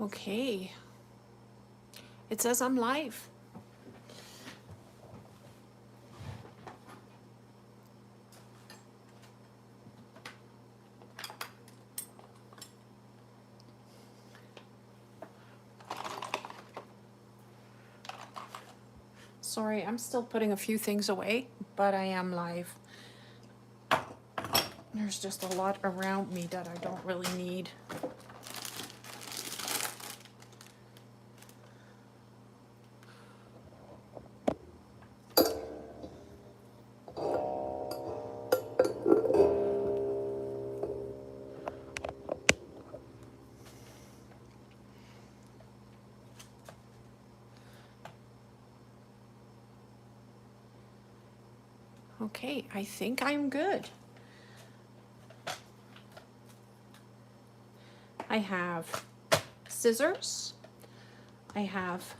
Okay. It says I'm live. Sorry, I'm still putting a few things away, but I am live. There's just a lot around me that I don't really need. Okay, I think I'm good. I have scissors. I have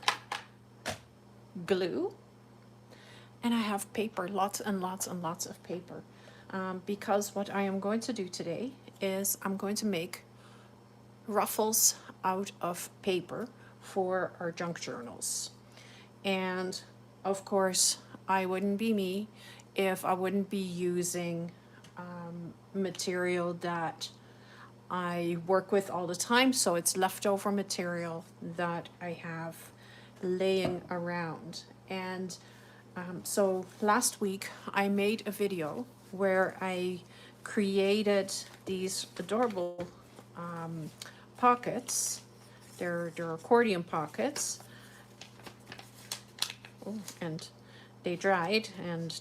glue. And I have paper, lots and lots and lots of paper. Because what I am going to do today is I'm going to make ruffles out of paper for our junk journals. And of course, I wouldn't be me if I wouldn't be using material that I work with all the time. So it's leftover material that I have laying around. And so last week I made a video where I created these adorable pockets. They're accordion pockets. Oh, and they dried,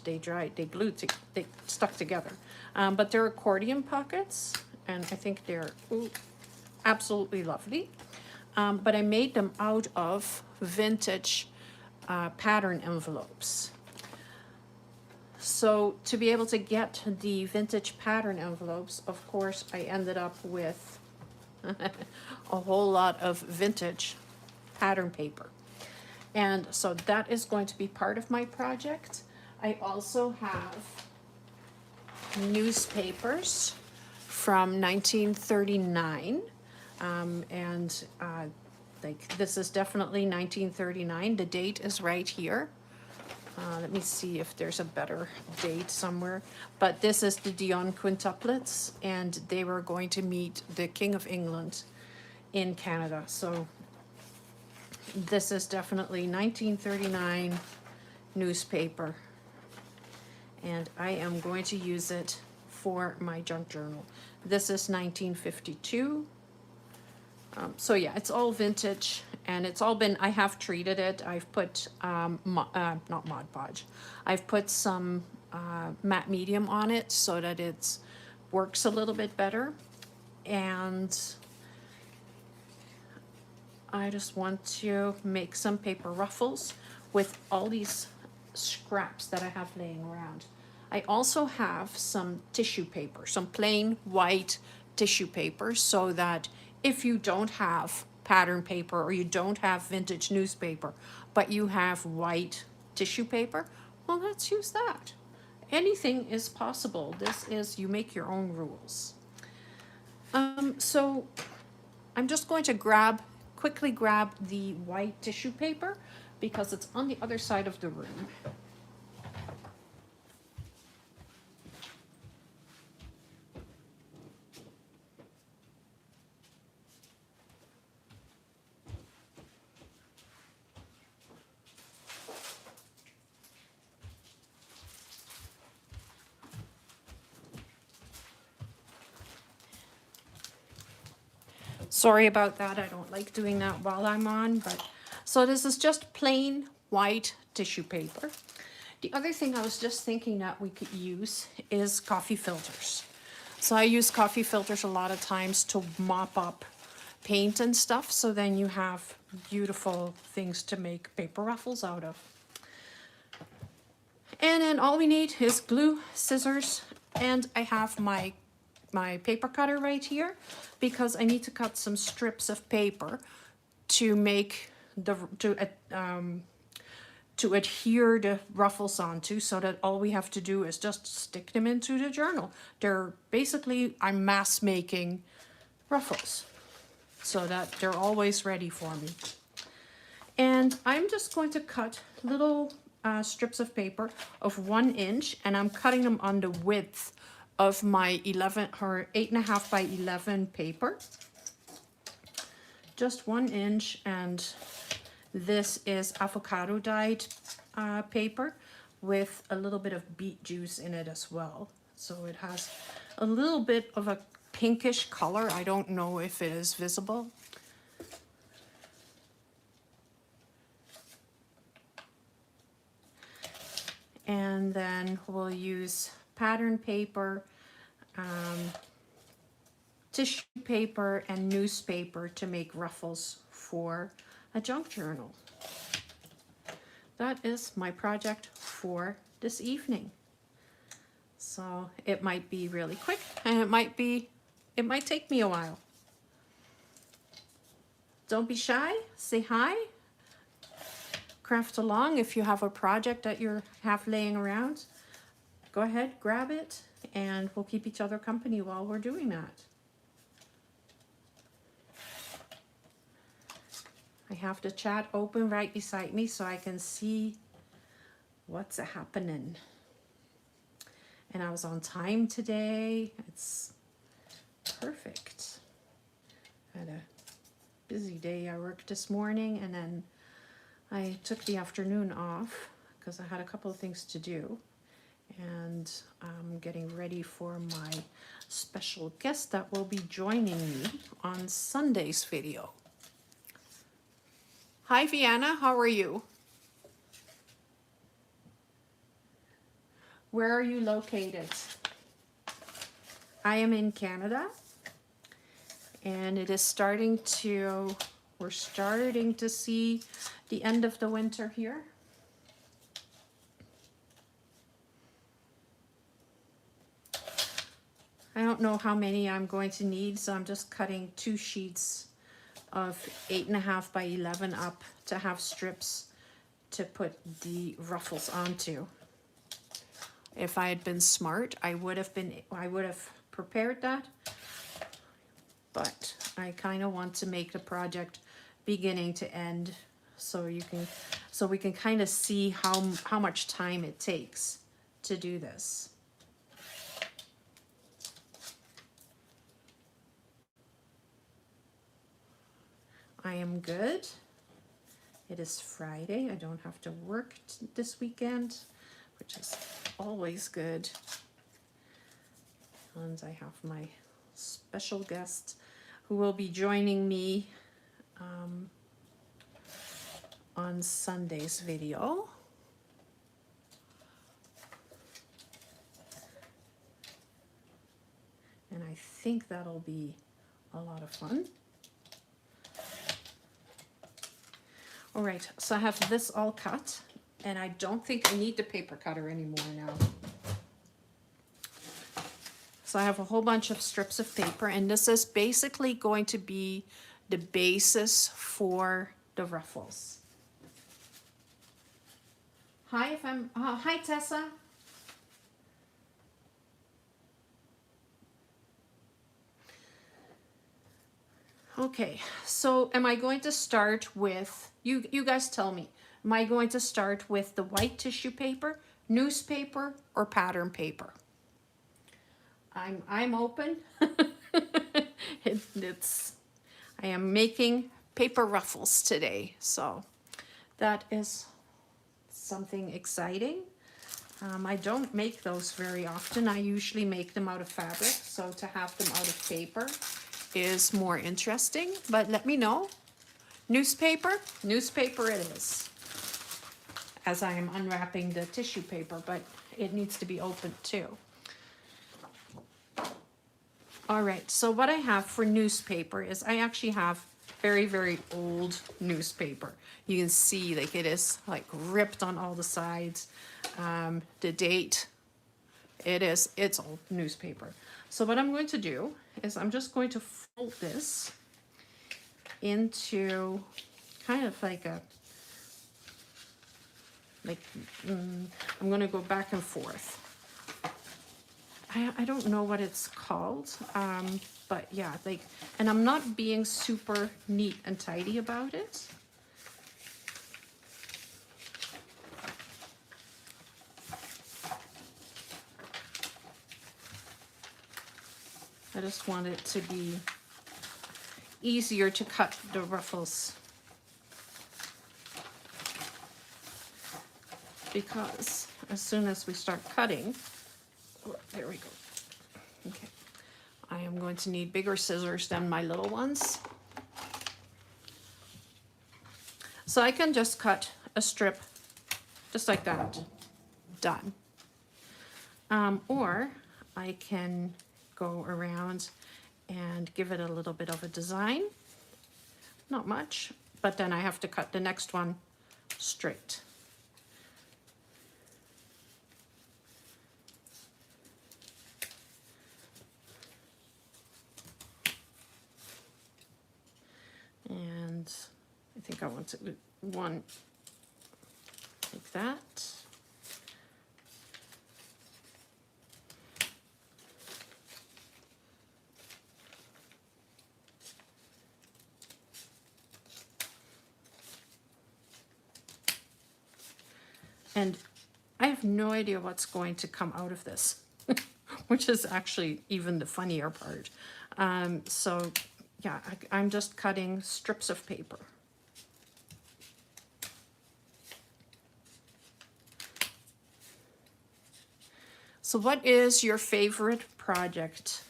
they glued, they stuck together. But they're accordion pockets, and I think they're absolutely lovely. But I made them out of vintage pattern envelopes. So to be able to get the vintage pattern envelopes, of course, I ended up with a whole lot of vintage pattern paper. And so that is going to be part of my project. I also have newspapers from 1939. Like this is definitely 1939. The date is right here. Let me see if there's a better date somewhere. But this is the Dion quintuplets, and they were going to meet the King of England in Canada. So this is definitely 1939 newspaper, and I am going to use it for my junk journal. This is 1952. So yeah, it's all vintage, and it's all been, I have treated it. I've put, not Mod Podge, I've put some matte medium on it so that it works a little bit better. And I just want to make some paper ruffles with all these scraps that I have laying around. I also have some tissue paper, some plain white tissue paper, so that if you don't have pattern paper or you don't have vintage newspaper, but you have white tissue paper, well, let's use that. Anything is possible. This is, you make your own rules. So I'm just going to quickly grab the white tissue paper because it's on the other side of the room. Sorry about that, I don't like doing that while I'm on, but so this is just plain white tissue paper. The other thing I was just thinking that we could use is coffee filters. So I use coffee filters a lot of times to mop up paint and stuff, so then you have beautiful things to make paper ruffles out of. And then all we need is glue, scissors, and I have my paper cutter right here because I need to cut some strips of paper to make the to adhere the ruffles onto, so that all we have to do is just stick them into the journal. They're basically, I'm mass making ruffles. so that they're always ready for me. And I'm just going to cut little strips of paper of 1 inch, and I'm cutting them on the width of my 11 or 8.5 by 11 paper. Just 1 inch, and this is avocado dyed paper with a little bit of beet juice in it as well. So it has a little bit of a pinkish color. I don't know if it is visible. And then we'll use pattern paper, tissue paper, and newspaper to make ruffles for a junk journal. That is my project for this evening. So it might be really quick, and it might take me a while. Don't be shy, say hi. Craft along. If you have a project that you're half laying around, go ahead, grab it, and we'll keep each other company while we're doing that. I have the chat open right beside me so I can see what's happening. And I was on time today. It's perfect. I had a busy day. I worked this morning, and then I took the afternoon off because I had a couple of things to do, and I'm getting ready for my special guest that will be joining me on Sunday's video. Hi Vienna, how are you? Where are you located? I am in Canada, and it is we're starting to see the end of the winter here. I don't know how many I'm going to need, so I'm just cutting 2 sheets of 8.5 by 11 up to have strips to put the ruffles onto. If I had been smart, I would have prepared that, but I kind of want to make the project beginning to end, so we can kind of see how much time it takes to do this. I am good. It is Friday. I don't have to work this weekend, which is always good. And I have my special guest who will be joining me on Sunday's video. And I think that'll be a lot of fun. All right, so I have this all cut, and I don't think I need the paper cutter anymore now. So I have a whole bunch of strips of paper, and this is basically going to be the basis for the ruffles. Hi, hi Tessa. Okay, so am I going to start with, you guys tell me, am I going to start with the white tissue paper, newspaper, or pattern paper? I'm open. I am making paper ruffles today, so that is something exciting. I don't make those very often. I usually make them out of fabric, so to have them out of paper is more interesting, but let me know. Newspaper it is, as I am unwrapping the tissue paper, but it needs to be opened too. All right, so what I have for newspaper is I actually have very, very old newspaper. You can see like it is like ripped on all the sides. The date, it's old newspaper. So what I'm going to do is I'm just going to fold this into kind of like I'm going to go back and forth. I don't know what it's called, but yeah, like, and I'm not being super neat and tidy about it. I just want it to be easier to cut the ruffles, because as soon as we start cutting, oh, there we go. Okay, I am going to need bigger scissors than my little ones. So I can just cut a strip just like that, done. Or I can go around and give it a little bit of a design. Not much, but then I have to cut the next one straight. And I think I want to do one like that. And I have no idea what's going to come out of this, which is actually even the funnier part. So yeah, I'm just cutting strips of paper. So what is your favorite project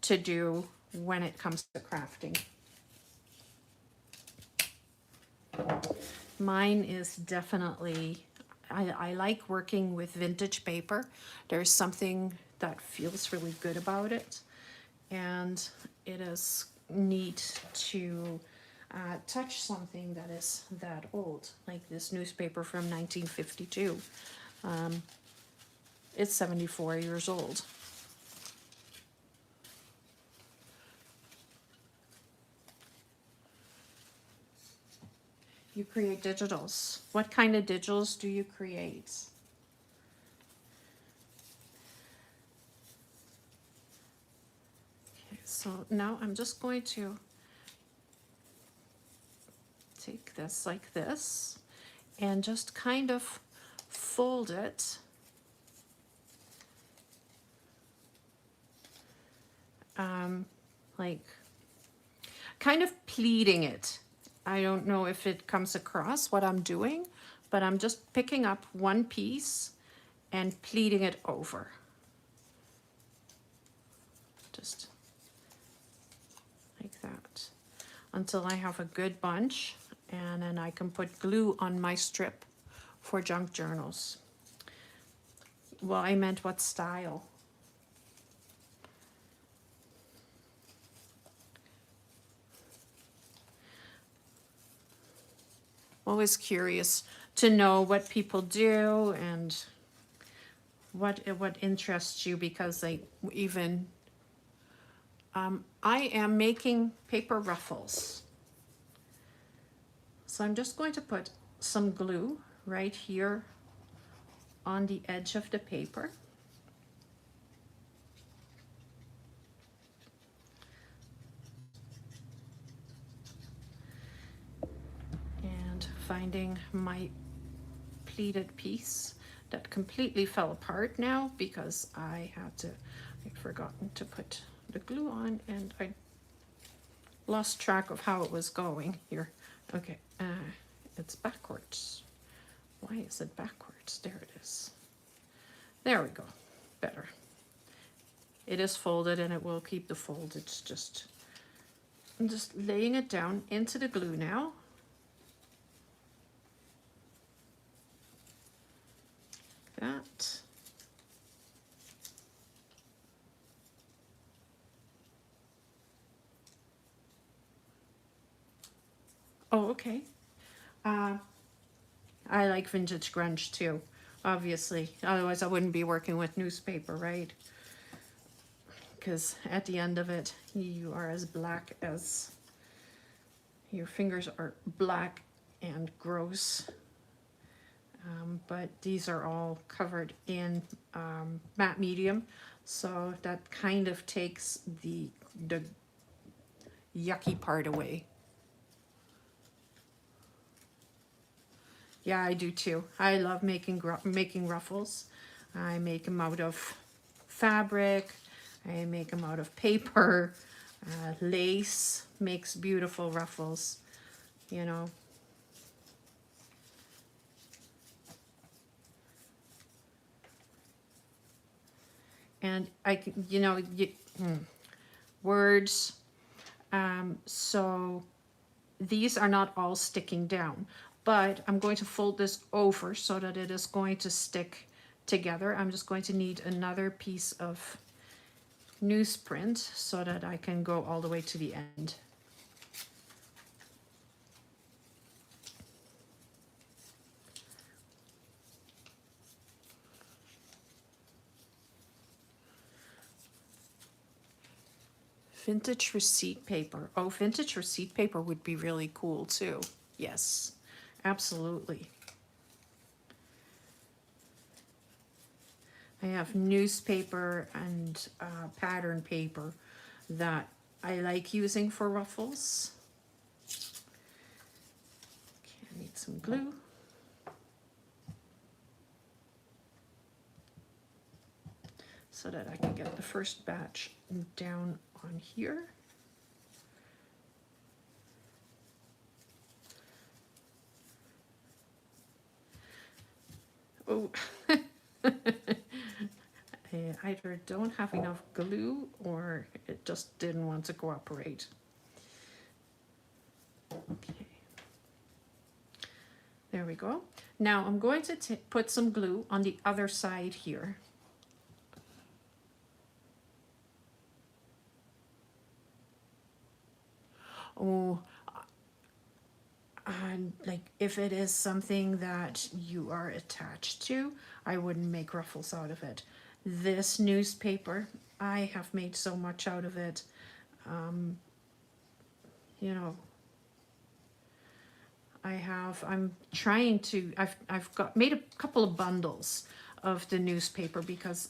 to do when it comes to crafting? Mine is definitely, I like working with vintage paper. There's something that feels really good about it. And it is neat to touch something that is that old, like this newspaper from 1952. It's 74 years old. You create digitals. What kind of digitals do you create? Okay, so now I'm just going to take this like this and just kind of fold it like kind of pleating it. I don't know if it comes across what I'm doing, but I'm just picking up one piece and pleating it over. Just like that until I have a good bunch, and then I can put glue on my strip for junk journals. Well, I meant what style. Always curious to know what people do and what interests you, because they even I am making paper ruffles. So I'm just going to put some glue right here on the edge of the paper. And finding my pleated piece that completely fell apart now because I'd forgotten to put the glue on and I lost track of how it was going here. Okay, it's backwards. Why is it backwards? There it is. There we go. Better. It is folded and it will keep the fold. It's just, I'm just laying it down into the glue now. That. Oh, okay. I like vintage grunge too, obviously. Otherwise I wouldn't be working with newspaper, right? Because at the end of it, you are as black as, your fingers are black and gross. But these are all covered in matte medium, so that kind of takes the yucky part away. Yeah, I do too. I love making ruffles. I make them out of fabric. I make them out of paper. Lace makes beautiful ruffles, you know. And I can, you know, words. So these are not all sticking down, but I'm going to fold this over so that it is going to stick together. I'm just going to need another piece of newsprint so that I can go all the way to the end. Vintage receipt paper. Oh, vintage receipt paper would be really cool too. Yes, absolutely. I have newspaper and pattern paper that I like using for ruffles. Okay, I need some glue. So that I can get the first batch down on here. Oh, I either don't have enough glue or it just didn't want to cooperate. Okay. There we go. Now I'm going to put some glue on the other side here. Oh, and like if it is something that you are attached to, I wouldn't make ruffles out of it. This newspaper, I have made so much out of it. You know, I'm trying to, I've made a couple of bundles of the newspaper because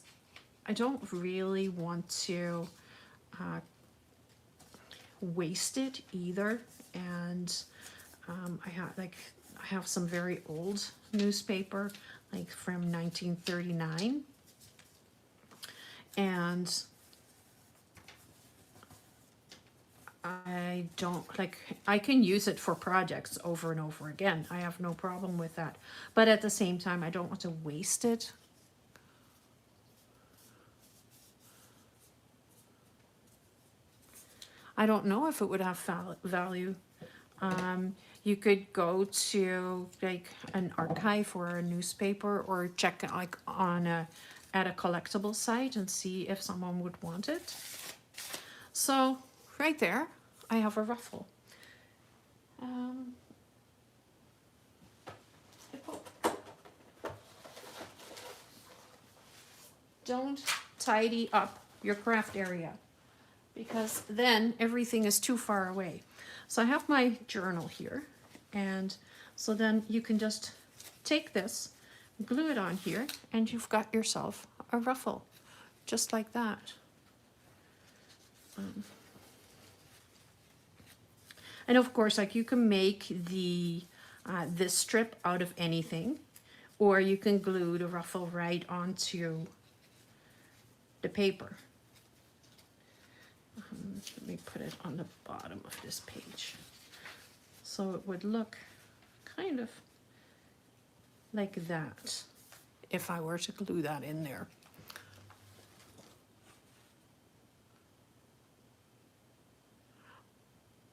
I don't really want to waste it either. And I have some very old newspaper, like from 1939, and I can use it for projects over and over again. I have no problem with that. But at the same time, I don't want to waste it. I don't know if it would have value. You could go to like an archive or a newspaper or check like at a collectible site and see if someone would want it. So right there, I have a ruffle. Don't tidy up your craft area because then everything is too far away. So I have my journal here, and so then you can just take this, glue it on here, and you've got yourself a ruffle, just like that. And of course, like you can make the this strip out of anything, or you can glue the ruffle right onto the paper. Let me put it on the bottom of this page. So it would look kind of like that if I were to glue that in there.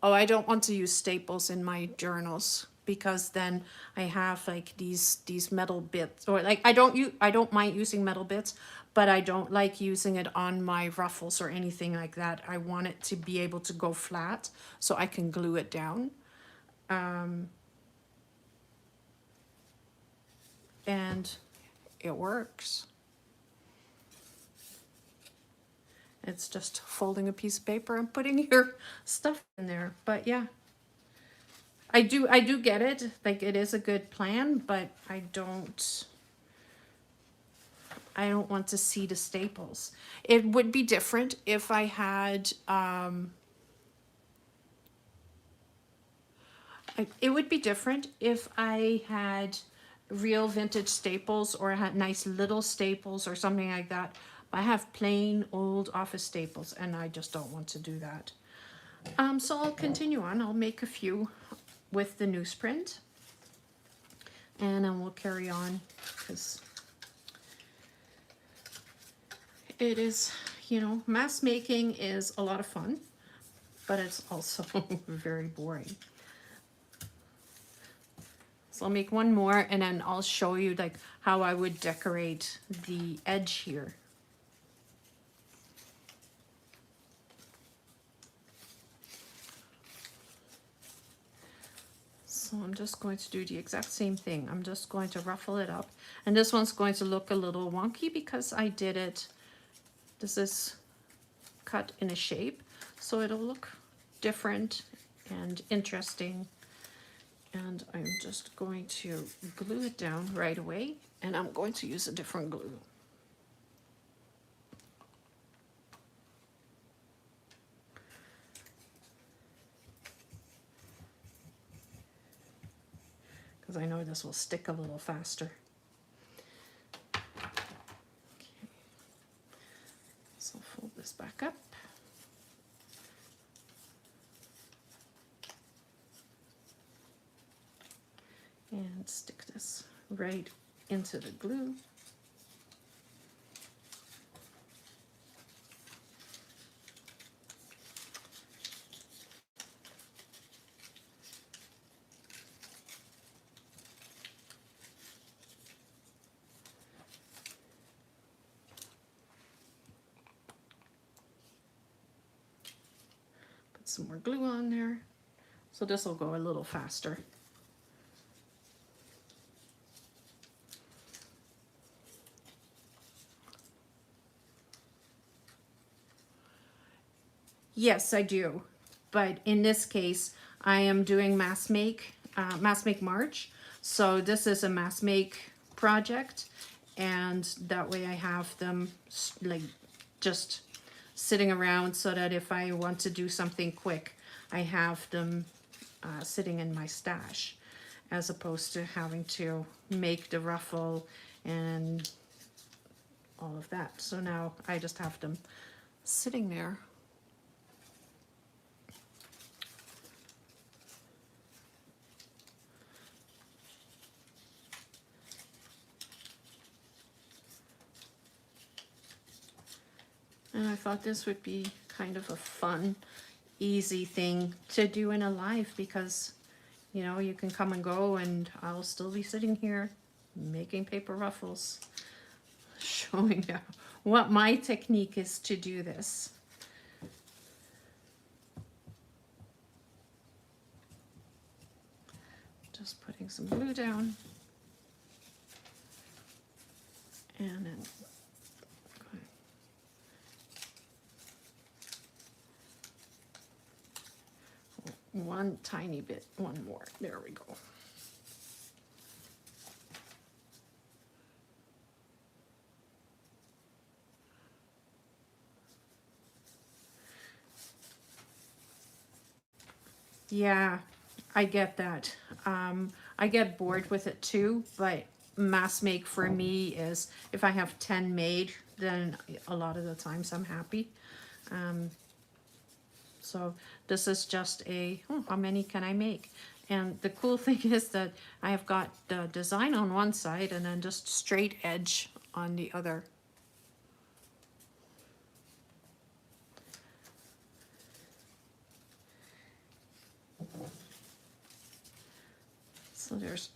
Oh, I don't want to use staples in my journals because then I have like these metal bits, or like I don't mind using metal bits, but I don't like using it on my ruffles or anything like that. I want it to be able to go flat so I can glue it down. And it works. It's just folding a piece of paper and putting your stuff in there. But yeah, I do get it. Like, it is a good plan, but I don't want to see the staples. It would be different if I had, it would be different if I had real vintage staples, or I had nice little staples or something like that. I have plain old office staples, and I just don't want to do that. So I'll continue on. I'll make a few with the newsprint, and then we'll carry on, because it is, you know, mask making is a lot of fun, but it's also very boring. So I'll make one more, and then I'll show you like how I would decorate the edge here. So I'm just going to do the exact same thing. I'm just going to ruffle it up. And this one's going to look a little wonky because I did it, this is cut in a shape, so it'll look different and interesting. And I'm just going to glue it down right away, and I'm going to use a different glue. Because I know this will stick a little faster. Okay. So fold this back up. And stick this right into the glue. Put some more glue on there. So this will go a little faster. Yes, I do. But in this case, I am doing mass make March. So this is a mass make project. And that way I have them like just sitting around, so that if I want to do something quick, I have them sitting in my stash, as opposed to having to make the ruffle and all of that. So now I just have them sitting there. And I thought this would be kind of a fun, easy thing to do in a live, because, you know, you can come and go and I'll still be sitting here making paper ruffles, showing you what my technique is to do this. Just putting some glue down, and then one tiny bit, one more. There we go. Yeah, I get that. I get bored with it too, but mass make for me is, if I have 10 made, then a lot of the times I'm happy. So this is just a, how many can I make? And the cool thing is that I have got the design on one side and then just straight edge on the other. So there's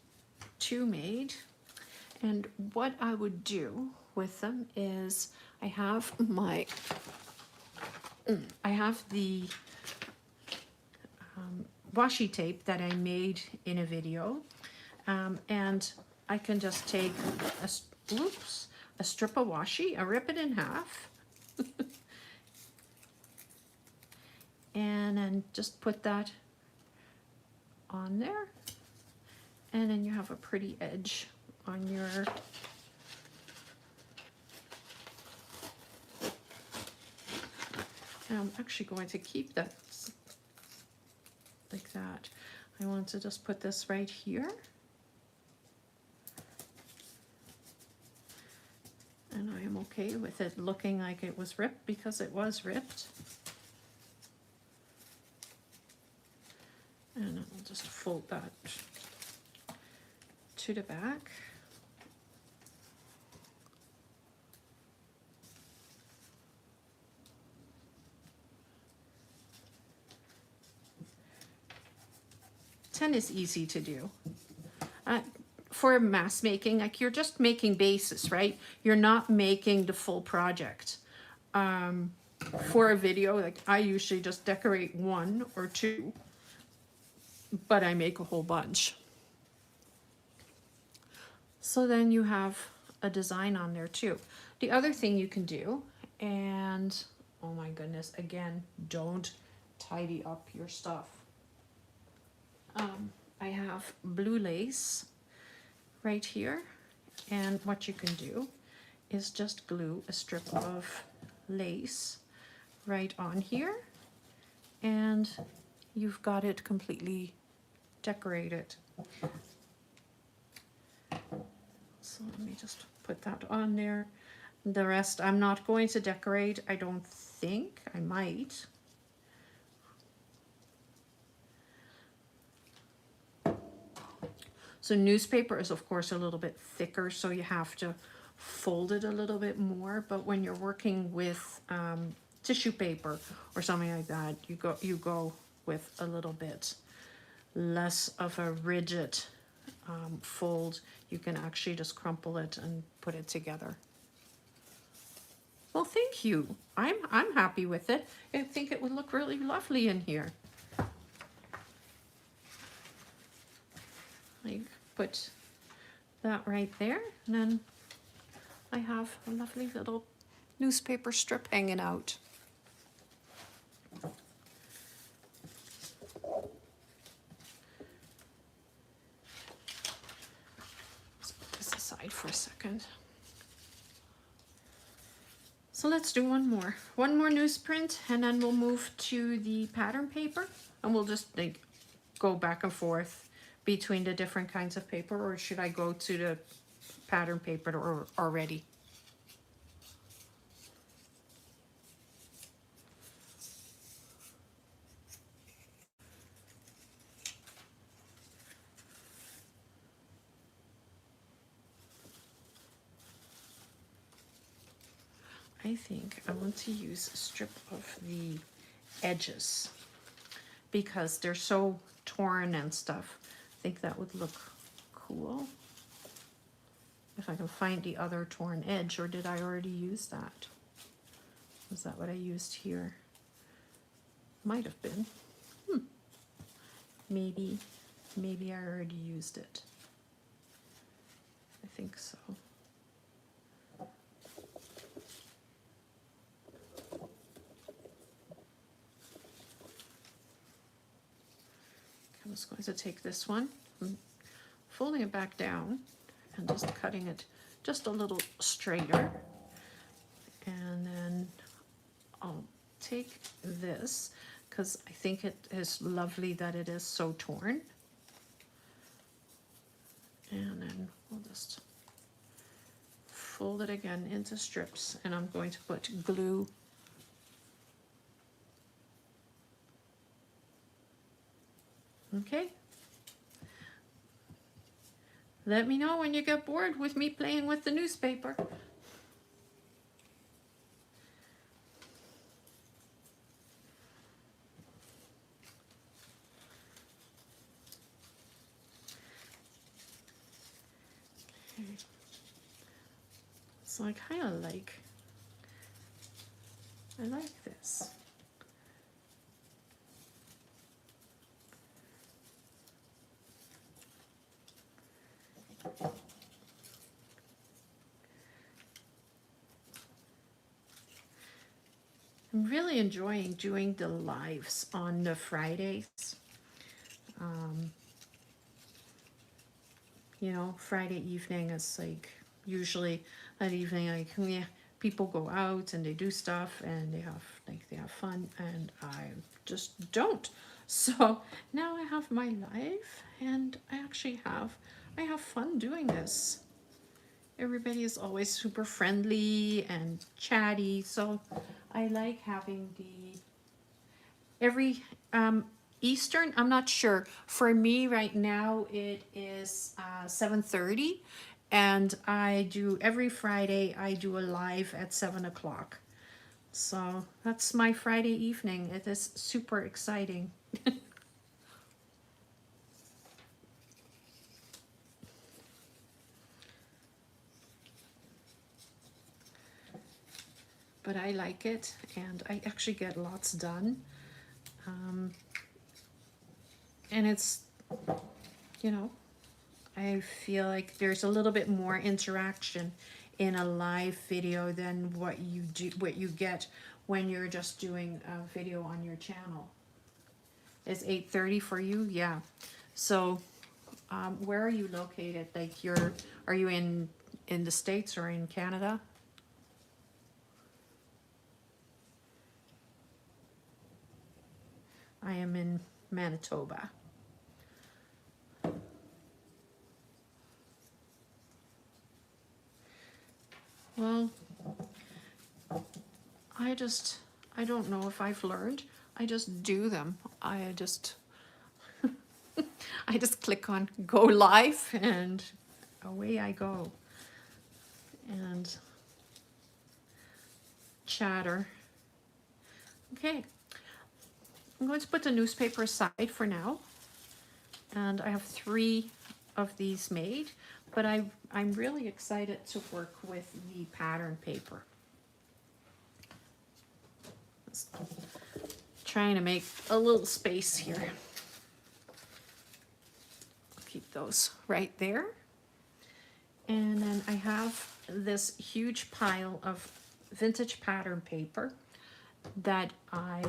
2 made. And what I would do with them is, I have the washi tape that I made in a video, and I can just take a strip of washi, I rip it in half, and then just put that on there. And then you have a pretty edge on your and I'm actually going to keep that like that. I want to just put this right here. And I am okay with it looking like it was ripped because it was ripped. And I'll just fold that to the back. Ten is easy to do. For mask making, like you're just making bases, right? You're not making the full project. For a video, like I usually just decorate 1 or 2, but I make a whole bunch. So then you have a design on there too. The other thing you can do, and oh my goodness, again, don't tidy up your stuff. I have blue lace right here, and what you can do is just glue a strip of lace right on here, and you've got it completely decorated. So let me just put that on there. The rest I'm not going to decorate, I don't think. I might. So newspaper is of course a little bit thicker, so you have to fold it a little bit more, but when you're working with tissue paper or something like that, you go with a little bit less of a rigid fold. You can actually just crumple it and put it together. Well, thank you. I'm happy with it. I think it would look really lovely in here. Like put that right there, and then I have a lovely little newspaper strip hanging out. Let's put this aside for a second. So let's do one more newsprint, and then we'll move to the pattern paper, and we'll just like go back and forth between the different kinds of paper, or should I go to the pattern paper already? I think I want to use a strip of the edges because they're so torn and stuff. I think that would look cool. If I can find the other torn edge, or did I already use that? Was that what I used here? Might have been. Maybe I already used it. I think so. I'm just going to take this one, I'm folding it back down and just cutting it just a little straighter. And then I'll take this because I think it is lovely that it is so torn. And then we'll just fold it again into strips, and I'm going to put glue Okay. Let me know when you get bored with me playing with the newspaper. Okay. So I kind of like this. I'm really enjoying doing the lives on the Fridays. you know, Friday evening is like usually that evening, like, yeah, people go out and they do stuff and they have fun, and I just don't. So now I have my life, and I have fun doing this. Everybody is always super friendly and chatty, so I like having the every Eastern. I'm not sure. For me right now, it is 7:30, and I do every Friday. I do a live at 7 o'clock. So that's my Friday evening. It is super exciting. But I like it, and I actually get lots done. And it's, you know, I feel like there's a little bit more interaction in a live video than what you get when you're just doing a video on your channel. It's 8:30 for you, yeah. So, where are you located? Like, are you in the States or in Canada? I am in Manitoba. Well, I don't know if I've learned. I just do them. I just click on go live and away I go. And chatter. Okay. I'm going to put the newspaper aside for now. And I have 3 of these made, but I'm really excited to work with the pattern paper. Trying to make a little space here. I'll keep those right there. And then I have this huge pile of vintage pattern paper that I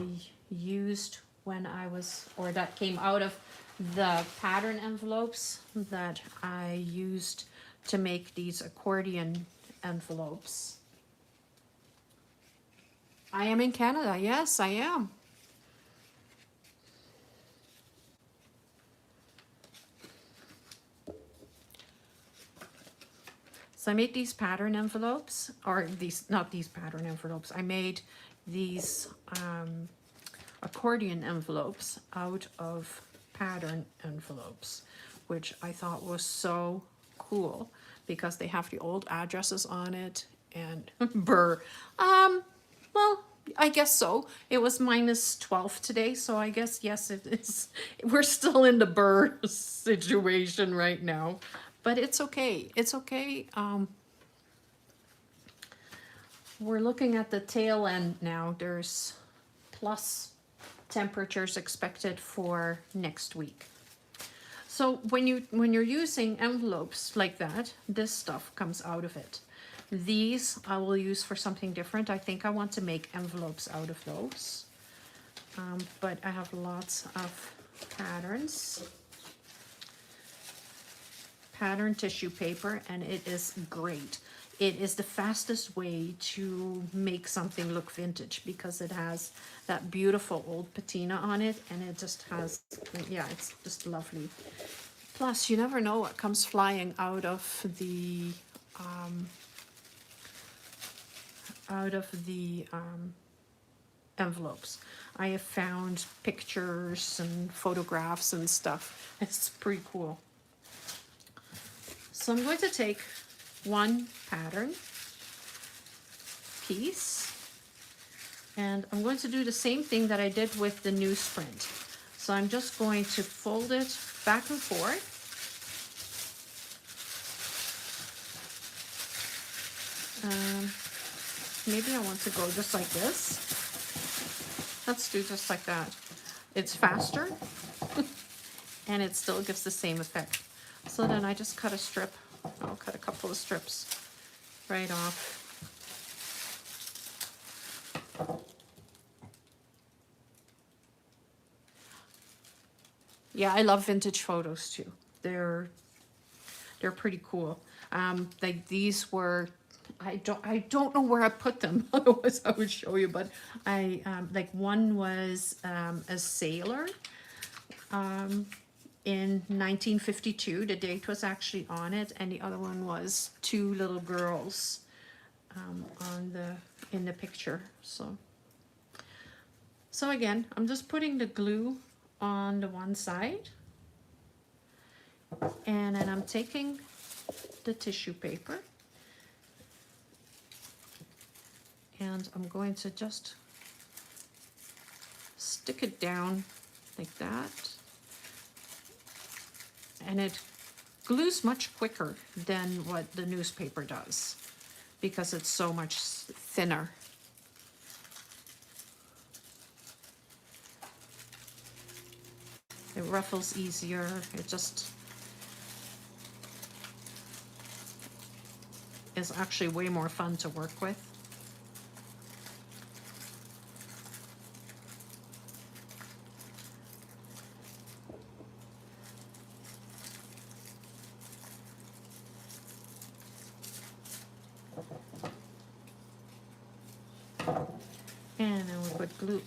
used when I was, or that came out of the pattern envelopes that I used to make these accordion envelopes. I am in Canada, yes, I am. So I made these pattern envelopes, or these, not these pattern envelopes, I made these accordion envelopes out of pattern envelopes, which I thought was so cool because they have the old addresses on it and burr. Well, I guess so. It was -12 today, so I guess yes, it is. We're still in the burr situation right now, but it's okay. It's okay. We're looking at the tail end now. There's plus temperatures expected for next week. So when you're using envelopes like that, this stuff comes out of it. These I will use for something different. I think I want to make envelopes out of those. But I have lots of patterns. Pattern tissue paper, and it is great. It is the fastest way to make something look vintage because it has that beautiful old patina on it, and it just has, yeah, it's just lovely. Plus, you never know what comes flying out of the envelopes. I have found pictures and photographs and stuff. It's pretty cool. So I'm going to take one pattern piece, and I'm going to do the same thing that I did with the newsprint. So I'm just going to fold it back and forth. Maybe I want to go just like this. Let's do just like that. It's faster and it still gives the same effect. So then I just cut a strip. I'll cut a couple of strips right off. Yeah, I love vintage photos too. They're pretty cool. Like these were, I don't know where I put them. Otherwise, I would show you. But I like one was a sailor in 1952. The date was actually on it, and the other one was two little girls on the in the picture. So again, I'm just putting the glue on the one side, and then I'm taking the tissue paper, and I'm going to just stick it down like that. And it glues much quicker than what the newspaper does because it's so much thinner. It ruffles easier. It just is actually way more fun to work with. And then we put glue,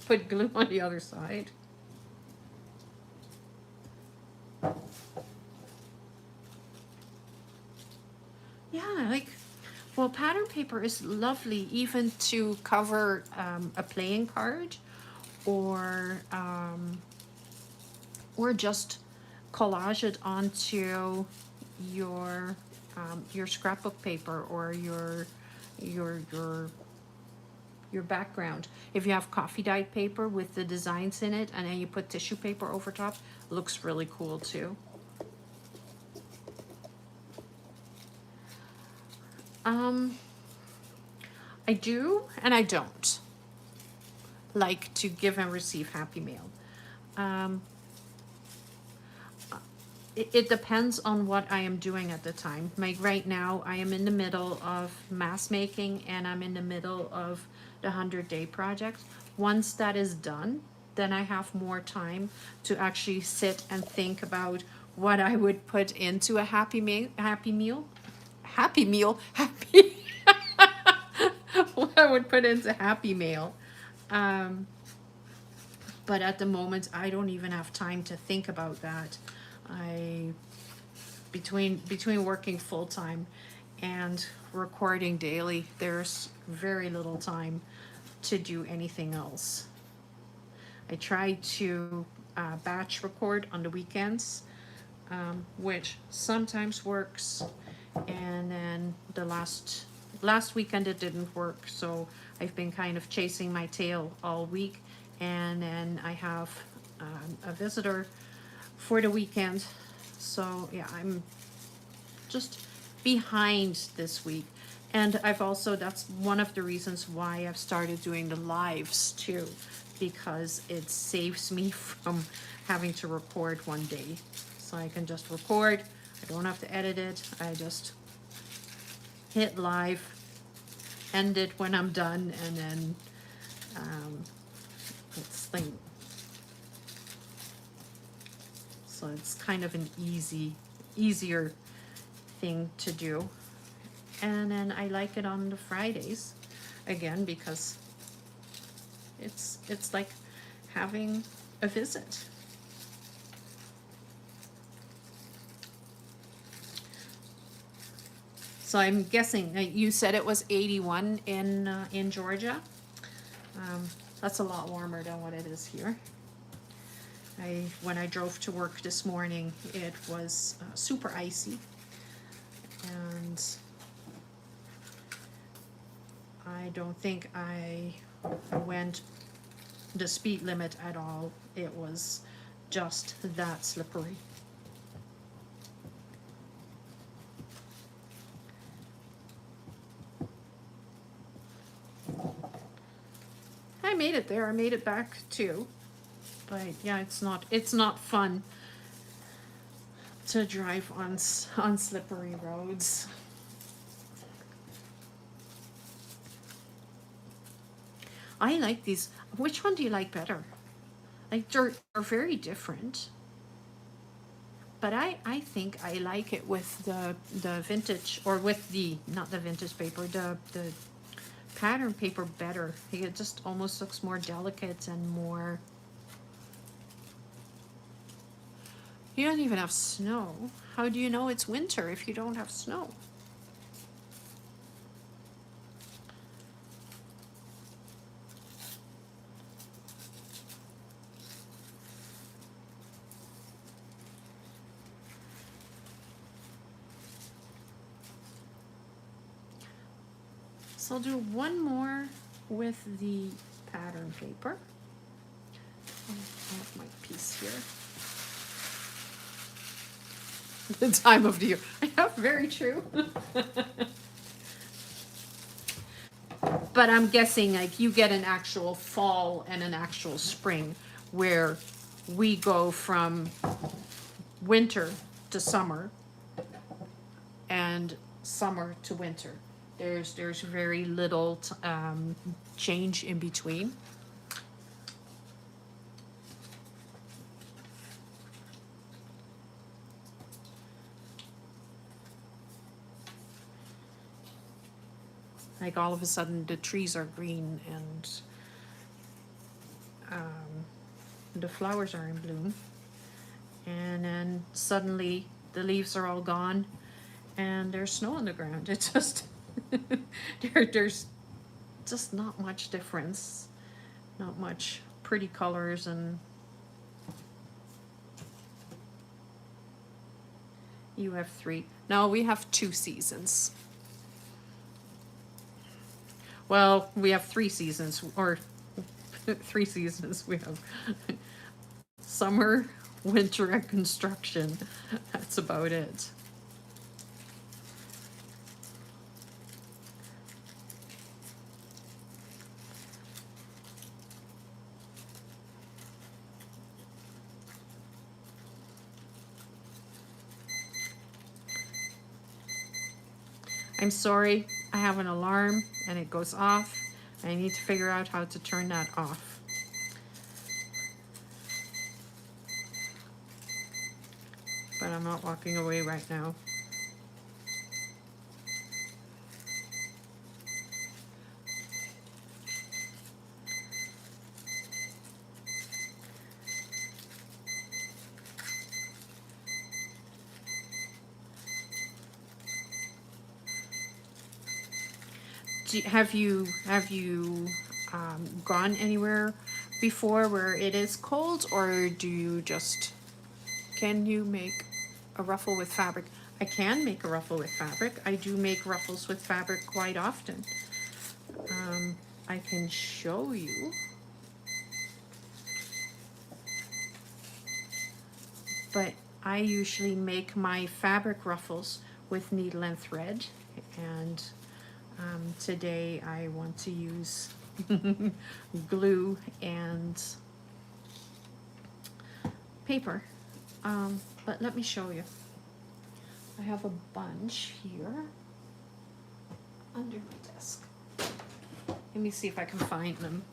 put glue on the other side. Yeah, like, well, pattern paper is lovely even to cover a playing card or just collage it onto your scrapbook paper or your background. If you have coffee dyed paper with the designs in it and then you put tissue paper over top, looks really cool too. I do and I don't like to give and receive Happy Mail. It depends on what I am doing at the time. Like right now, I am in the middle of mask making and I'm in the middle of the 100-day project. Once that is done, then I have more time to actually sit and think about what I would put into a happy meal. What I would put into Happy Mail. But at the moment, I don't even have time to think about that. Between working full time and recording daily, there's very little time to do anything else. I try to batch record on the weekends, which sometimes works, and then the last weekend it didn't work, so I've been kind of chasing my tail all week, and then I have a visitor for the weekend. So yeah, I'm just behind this week. And I've also, that's one of the reasons why I've started doing the lives too, because it saves me from having to record one day. So I can just record, I don't have to edit it, I just hit live, end it when I'm done, and then it's like, so it's kind of an easier thing to do. And then I like it on the Fridays, again, because it's like having a visit. So I'm guessing, you said it was 81 in Georgia. That's a lot warmer than what it is here. When I drove to work this morning, it was super icy, and I don't think I went the speed limit at all. It was just that slippery. I made it there. I made it back too. But yeah, it's not fun to drive on slippery roads. I like these. Which one do you like better? Like they're very different, but I think I like it with the vintage, or with the, not the vintage paper, the pattern paper better. It just almost looks more delicate and more. You don't even have snow. How do you know it's winter if you don't have snow? So I'll do one more with the pattern paper. I have my piece here. The time of the year. Yeah, very true. But I'm guessing like you get an actual fall and an actual spring, where we go from winter to summer and summer to winter. There's very little change in between. Like all of a sudden the trees are green and the flowers are in bloom, and then suddenly the leaves are all gone and there's snow on the ground. It's just there's just not much difference, not much pretty colors. And you have 3. No, we have 2 seasons. Well, we have 3 seasons, or 3 seasons. We have summer, winter, and construction. That's about it. I'm sorry, I have an alarm and it goes off. I need to figure out how to turn that off. But I'm not walking away right now. Have you gone anywhere before where it is cold, or do you just, can you make a ruffle with fabric? I can make a ruffle with fabric. I do make ruffles with fabric quite often. I can show you. But I usually make my fabric ruffles with needle and thread, and today I want to use glue and paper. But let me show you. I have a bunch here under my desk. Let me see if I can find them.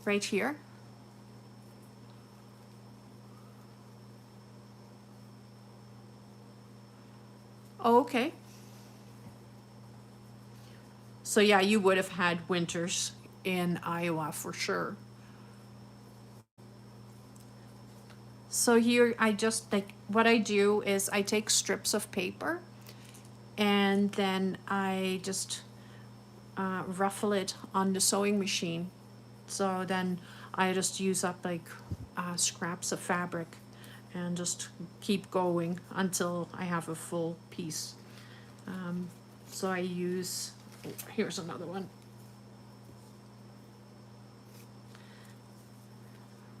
Right here. Oh, okay. So yeah, you would have had winters in Iowa for sure. So here I just, like, what I do is I take strips of paper and then I just ruffle it on the sewing machine. So then I just use up like scraps of fabric and just keep going until I have a full piece. So I use, here's another one.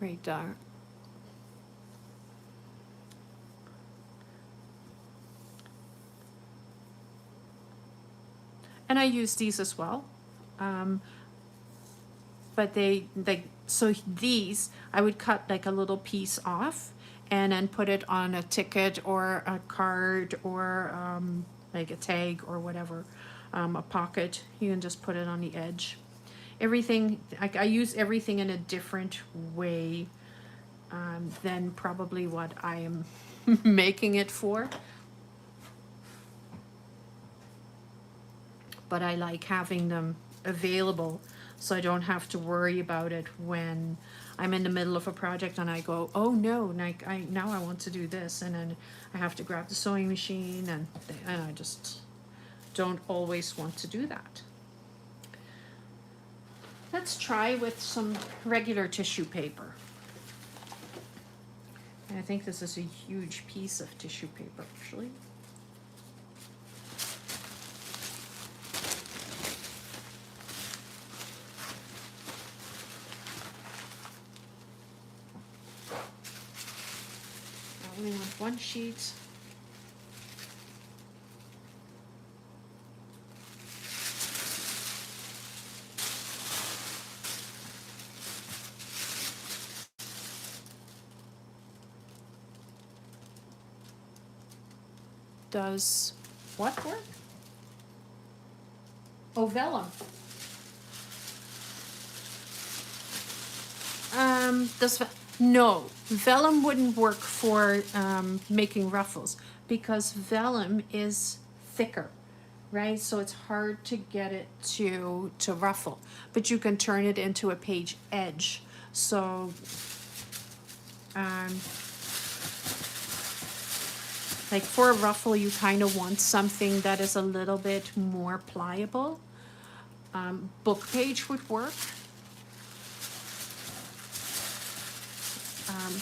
Right there. And I use these as well. But so these, I would cut like a little piece off and then put it on a ticket or a card or like a tag or whatever, a pocket. You can just put it on the edge. Everything, I use everything in a different way. than probably what I am making it for. But I like having them available so I don't have to worry about it when I'm in the middle of a project and I go, oh no, like now I want to do this, and then I have to grab the sewing machine, and I just don't always want to do that. Let's try with some regular tissue paper. And I think this is a huge piece of tissue paper, actually. I only want one sheet. Does what work? Oh, vellum. No, vellum wouldn't work for making ruffles because vellum is thicker, right? So it's hard to get it to ruffle, but you can turn it into a page edge. So like for a ruffle, you kind of want something that is a little bit more pliable. Book page would work.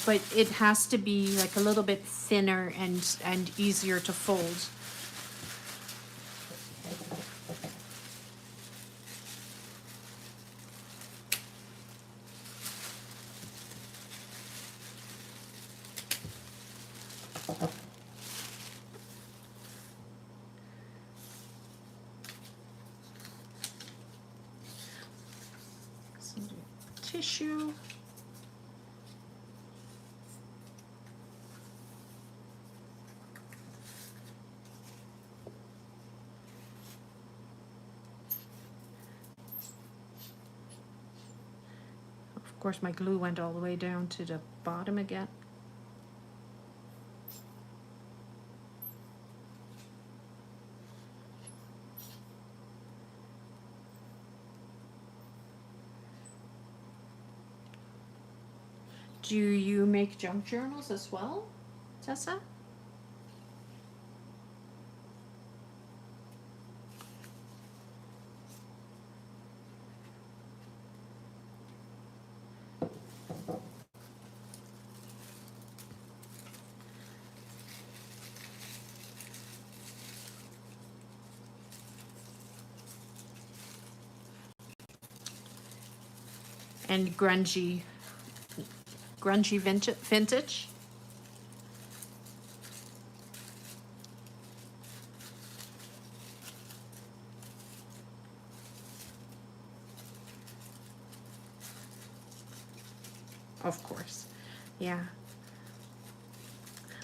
But it has to be like a little bit thinner and easier to fold. Some tissue. Of course, my glue went all the way down to the bottom again. Do you make junk journals as well, Tessa? And grungy vintage. Of course, yeah.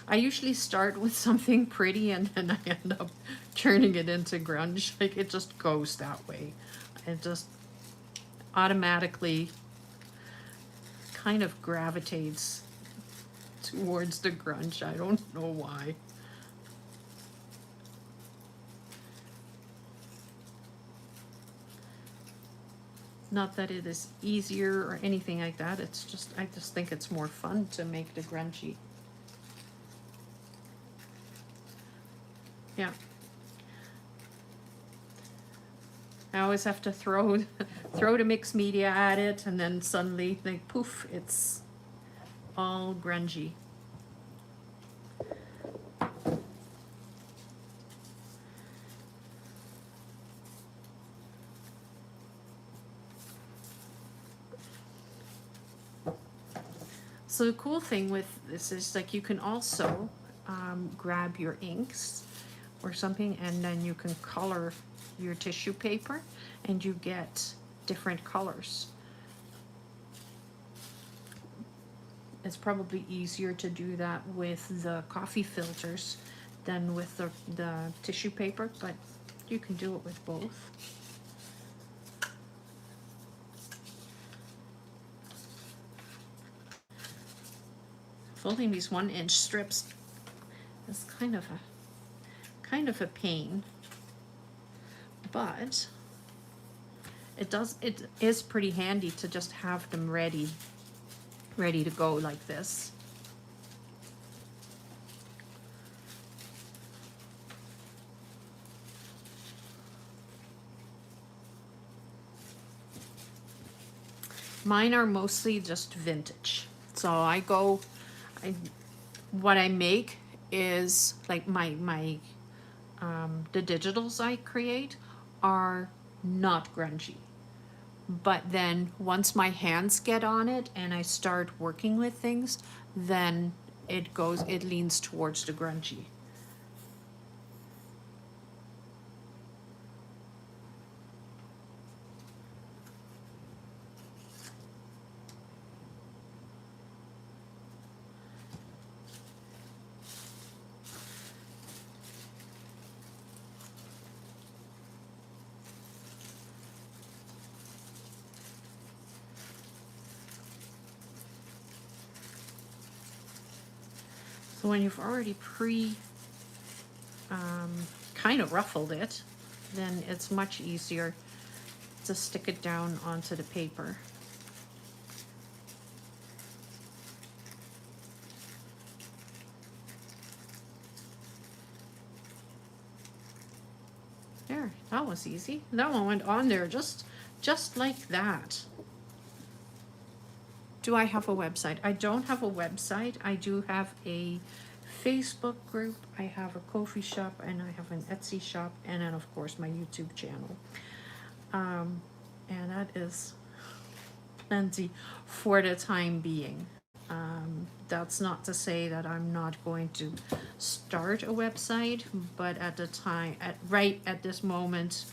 I usually start with something pretty and then I end up turning it into grunge. Like it just goes that way. It just automatically kind of gravitates towards the grunge. I don't know why. Not that it is easier or anything like that. It's just, I just think it's more fun to make the grungy. Yeah. I always have to throw the mixed media at it, and then suddenly, like, poof, it's all grungy. So the cool thing with this is like you can also grab your inks or something, and then you can color your tissue paper and you get different colors. It's probably easier to do that with the coffee filters than with the tissue paper, but you can do it with both. folding these 1-inch strips is kind of a pain, but it is pretty handy to just have them ready to go like this. Mine are mostly just vintage. So what I make is like the digitals I create are not grungy. But then once my hands get on it and I start working with things, then it leans towards the grungy. So when you've already kind of ruffled it, then it's much easier to stick it down onto the paper. There, that was easy. That one went on there just like that. Do I have a website? I don't have a website. I do have a Facebook group. I have a Ko-fi shop, and I have an Etsy shop, and then of course my YouTube channel. And that is plenty for the time being. That's not to say that I'm not going to start a website, but at the time, right at this moment,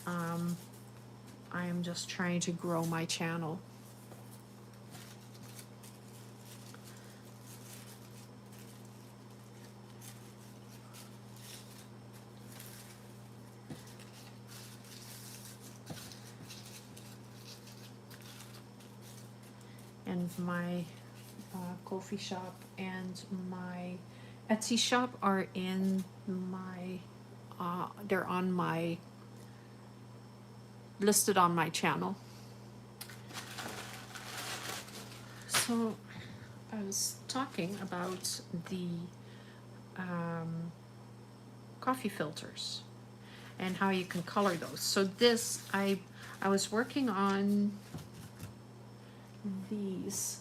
I am just trying to grow my channel. And my Ko-fi shop and my Etsy shop are in my, they're on my, listed on my channel. So I was talking about the coffee filters and how you can color those. So this, I was working on these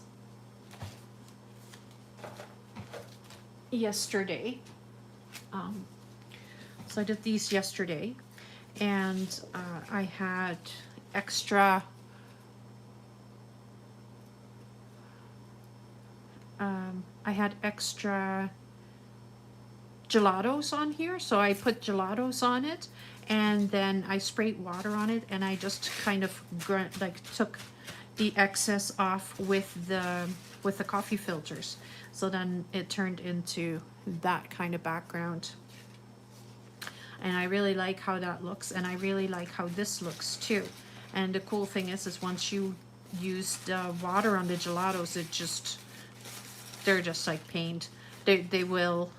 yesterday. So I did these yesterday, and I had extra gelatos on here, so I put gelatos on it, and then I sprayed water on it, and I just kind of took the excess off with the coffee filters. So then it turned into that kind of background. And I really like how that looks, and I really like how this looks too. And the cool thing is once you use the water on the gelatos, they're just like paint. They will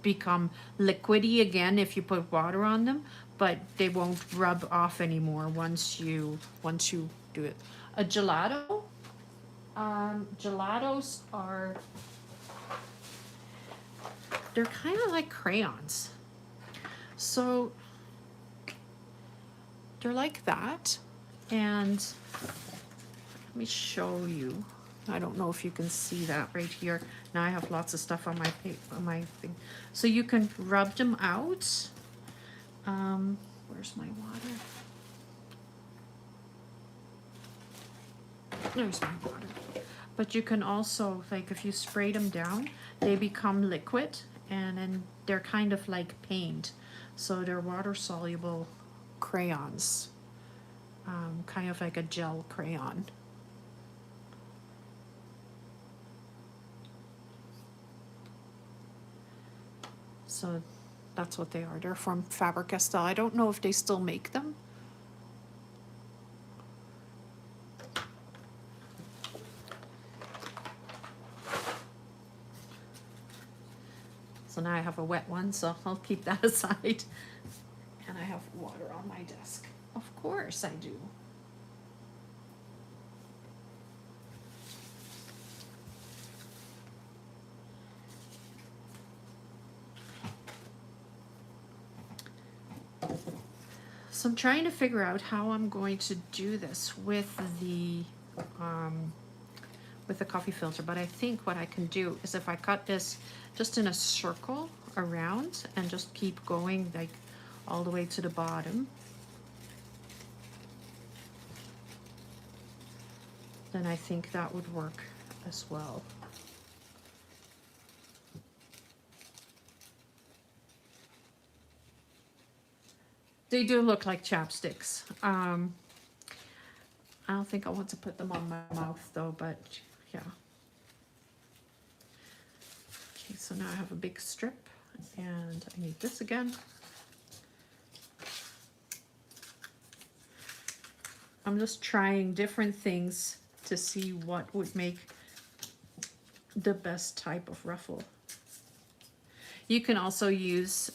become liquidy again if you put water on them, but they won't rub off anymore once you do it. A gelato, gelatos they're kind of like crayons. So they're like that, and let me show you. I don't know if you can see that right here. Now I have lots of stuff on my thing. So you can rub them out. Where's my water? There's my water. But you can also, like, if you spray them down, they become liquid, and then they're kind of like paint. So they're water-soluble crayons, kind of like a gel crayon. So that's what they are. They're from Faber-Castell. I don't know if they still make them. have a wet one, so I'll keep that aside. And I have water on my desk. Of course I do. So I'm trying to figure out how I'm going to do this with the coffee filter, but I think what I can do is if I cut this just in a circle around and just keep going like all the way to the bottom, then I think that would work as well. They do look like chapsticks. I don't think I want to put them on my mouth though, but yeah. Okay, so now I have a big strip and I need this again. I'm just trying different things to see what would make the best type of ruffle. You can also use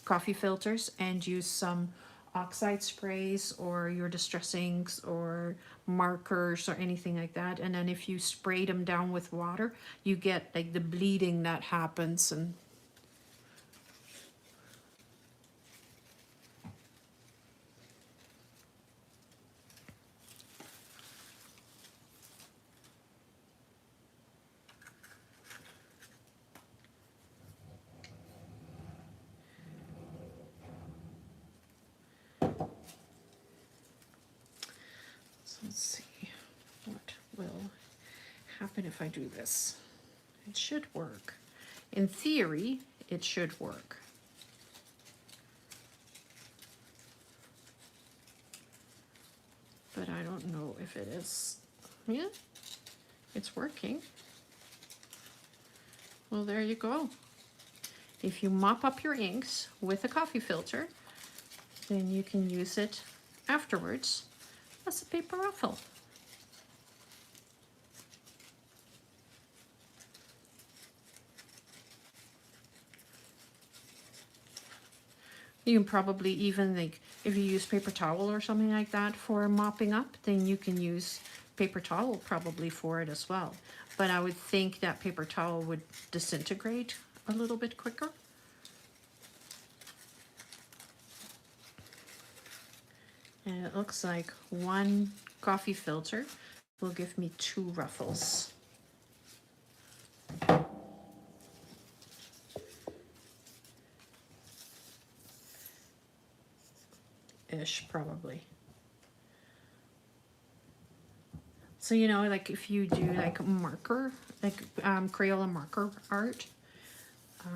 coffee filters and use some oxide sprays or your distress inks or markers or anything like that, and then if you spray them down with water you get like the bleeding that happens. And so let's see what will happen if I do this. It should work. In theory, it should work. But I don't know if it is. Yeah, it's working. Well, there you go. If you mop up your inks with a coffee filter, then you can use it afterwards as a paper ruffle. You can probably even, like, if you use paper towel or something like that for mopping up, then you can use paper towel probably for it as well. But I would think that paper towel would disintegrate a little bit quicker. And it looks like one coffee filter will give me 2 ruffles. Ish, probably. So, you know, like if you do like marker, like Crayola marker art. Do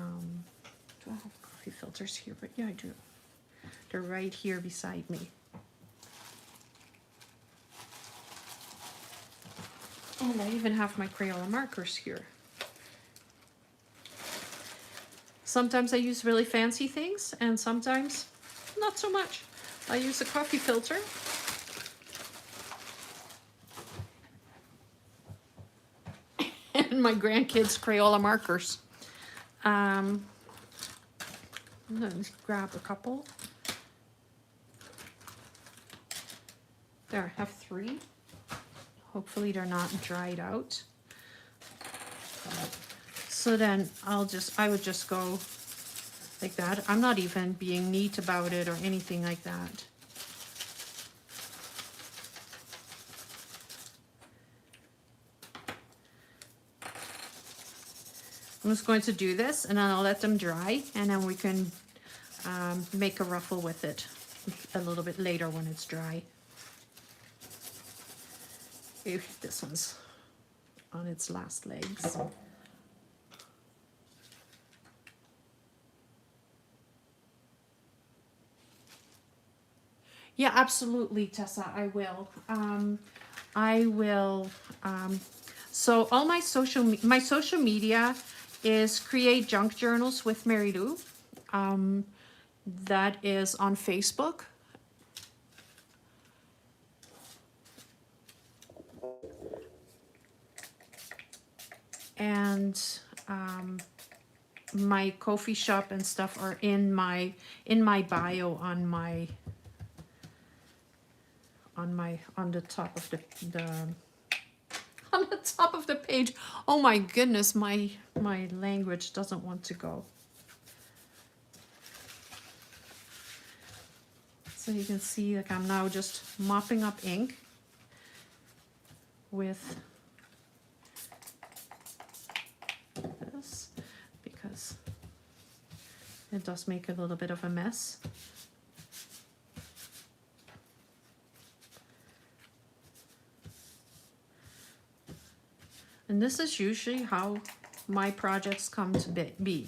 I have coffee filters here? But yeah, I do. They're right here beside me. And I even have my Crayola markers here. Sometimes I use really fancy things and sometimes not so much. I use a coffee filter. And my grandkids' Crayola markers. Let's grab a couple. There, I have 3. Hopefully they're not dried out. So then I would just go like that. I'm not even being neat about it or anything like that. I'm just going to do this and then I'll let them dry and then we can make a ruffle with it a little bit later when it's dry. If this one's on its last legs. Yeah, absolutely, Tessa, I will. So all my social media is Create Junk Journals with Mary Lou. That is on Facebook. And my coffee shop and stuff are in my bio on the top of the on the top of the page. Oh my goodness, my language doesn't want to go. So you can see, like, I'm now just mopping up ink with this because it does make a little bit of a mess. And this is usually how my projects come to be.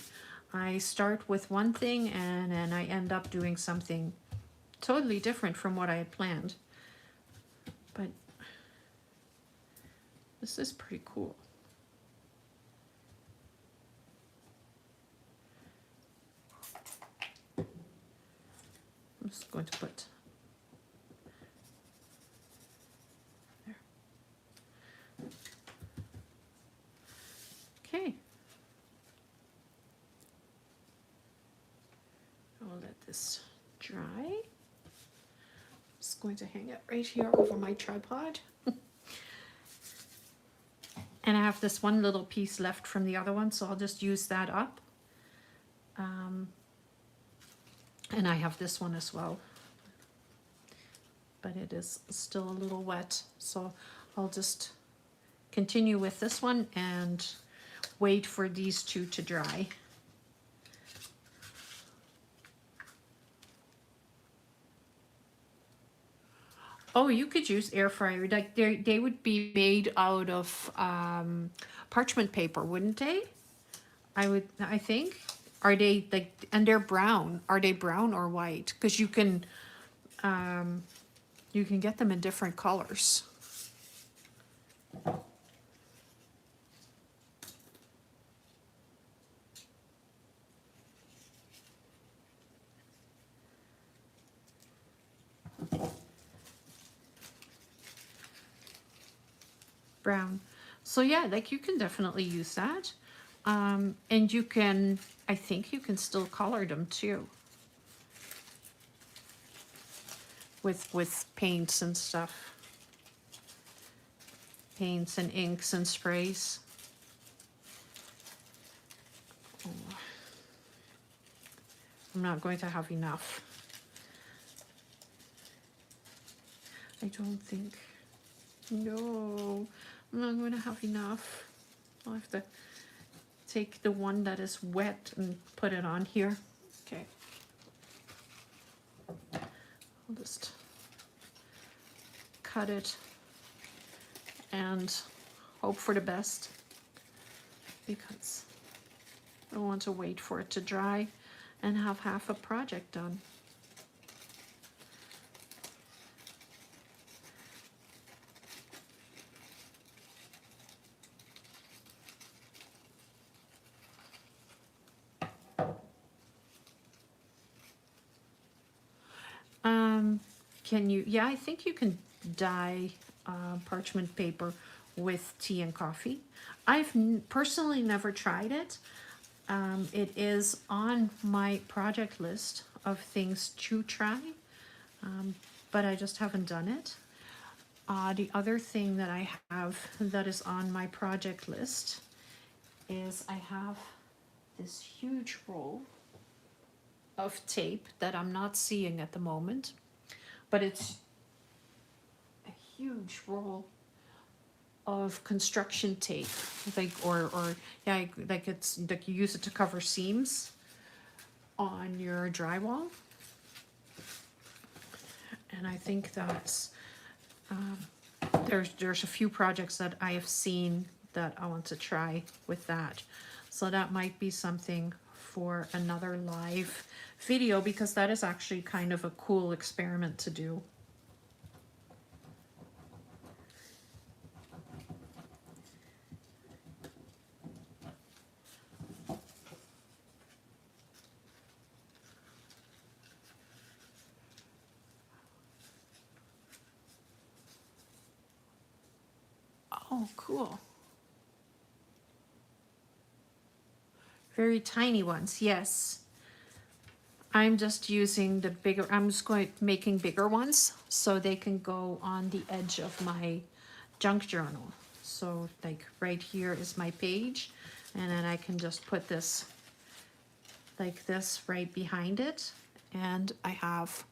I start with one thing and then I end up doing something totally different from what I had planned. But this is pretty cool. I'm just going to put there. Okay. I'll let this dry. I'm just going to hang it right here over my tripod. And I have this one little piece left from the other one, so I'll just use that up. And I have this one as well, but it is still a little wet, so I'll just continue with this one and wait for these two to dry. Oh, you could use air fryer. Like they would be made out of parchment paper, wouldn't they? I think. Are they like, and they're brown. Are they brown or white? Because you can get them in different colors. Brown. So yeah, like you can definitely use that. And you can, I think you can still color them too. With paints and stuff. Paints and inks and sprays. Oh. I'm not going to have enough. I don't think. No, I'm not going to have enough. I'll have to take the one that is wet and put it on here. Okay. I'll just cut it and hope for the best because I want to wait for it to dry and have half a project done. Can you, yeah, I think you can dye parchment paper with tea and coffee. I've personally never tried it. It is on my project list of things to try, but I just haven't done it. The other thing that I have that is on my project list is I have this huge roll of tape that I'm not seeing at the moment, but it's a huge roll of construction tape, like or yeah, like it's like you use it to cover seams on your drywall, and I think that's there's a few projects that I have seen that I want to try with that, so that might be something for another live video because that is actually kind of a cool experiment to do. Oh, cool. Very tiny ones, yes. I'm just using the bigger, I'm just making bigger ones so they can go on the edge of my junk journal. So like right here is my page, and then I can just put this like this right behind it, and I have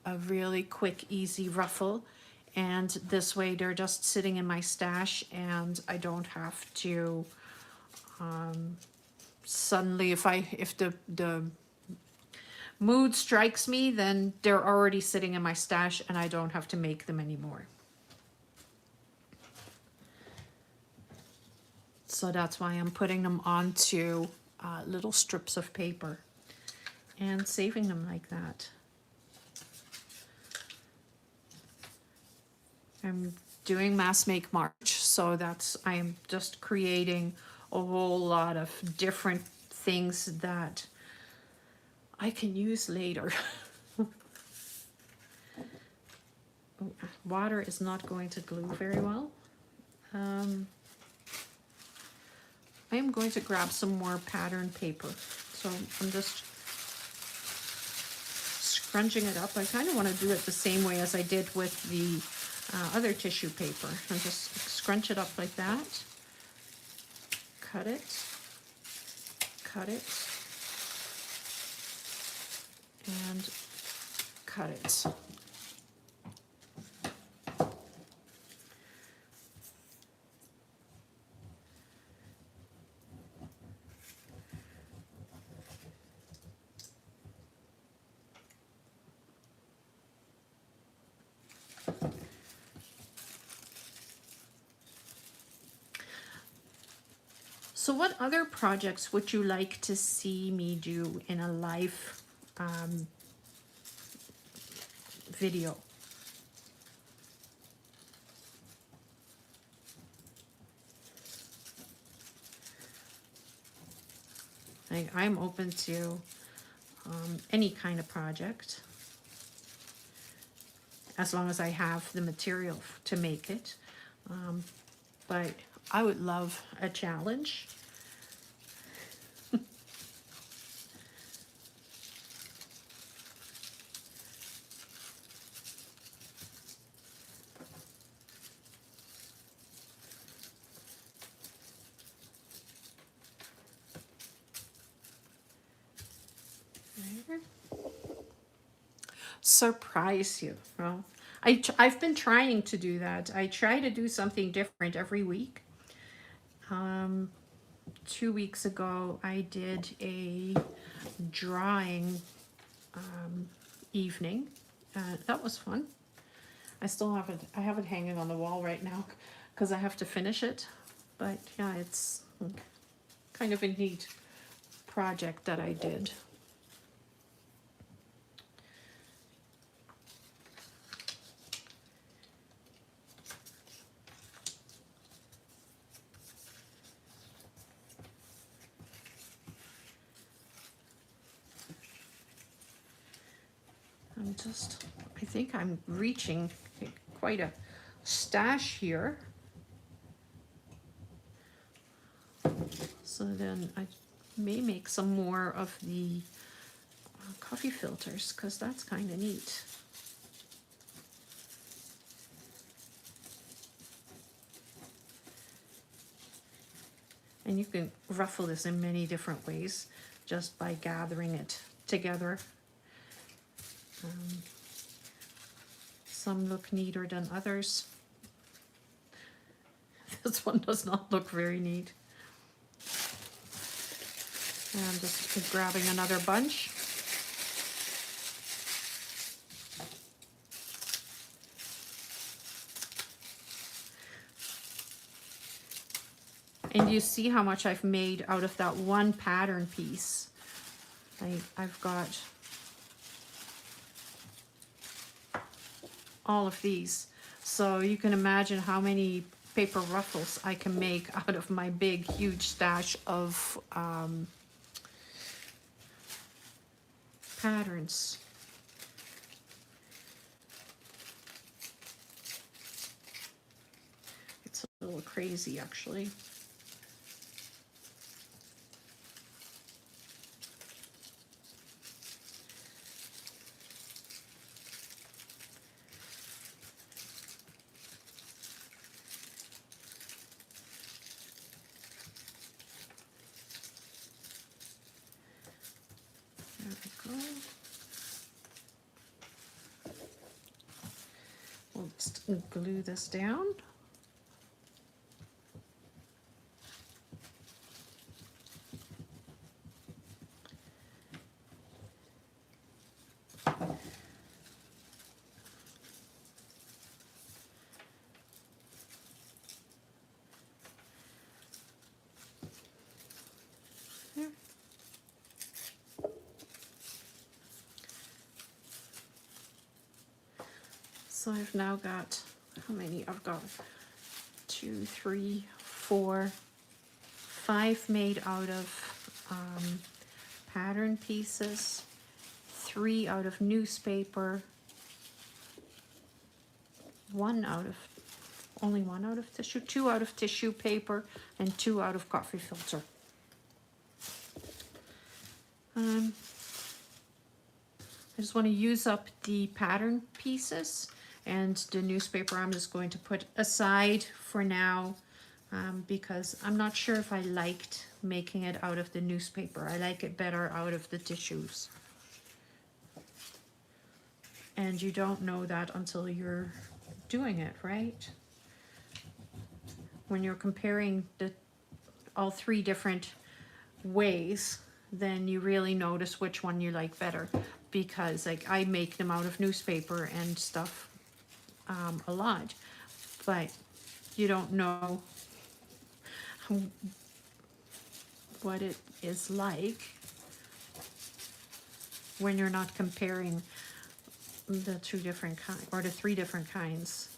a really quick, easy ruffle. And this way they're just sitting in my stash, and I don't have to suddenly, if the mood strikes me, then they're already sitting in my stash and I don't have to make them anymore. So that's why I'm putting them onto little strips of paper and saving them like that. I'm doing Mass Make March, so I am just creating a whole lot of different things that I can use later. Water is not going to glue very well. I am going to grab some more pattern paper. So I'm just scrunching it up. I kind of want to do it the same way as I did with the other tissue paper. And just scrunch it up like that. Cut it. Cut it. And cut it. So what other projects would you like to see me do in a live video? I'm open to any kind of project, as long as I have the material to make it. But I would love a challenge. Surprise you. Well, I've been trying to do that. I try to do something different every week. 2 weeks ago, I did a drawing evening. That was fun. I still haven't, I have it hanging on the wall right now because I have to finish it. But yeah, it's kind of a neat project that I did. I think I'm reaching quite a stash here. So then I may make some more of the coffee filters, because that's kind of neat. And you can ruffle this in many different ways just by gathering it together. Some look neater than others. This one does not look very neat. And I'm just grabbing another bunch. And you see how much I've made out of that one pattern piece. I've got all of these. So you can imagine how many paper ruffles I can make out of my big, huge stash of patterns. It's a little crazy, actually. glue this down. There. So I've now got, how many? I've got 2, 3, 4, 5 made out of pattern pieces, 3 out of newspaper, only one out of tissue, 2 out of tissue paper, and 2 out of coffee filter. I just want to use up the pattern pieces, and the newspaper I'm just going to put aside for now, because I'm not sure if I liked making it out of the newspaper. I like it better out of the tissues. And you don't know that until you're doing it, right? When you're comparing all 3 different ways, then you really notice which one you like better. Because like I make them out of newspaper and stuff a lot, but you don't know what it is like when you're not comparing the 2 different kinds or the 3 different kinds.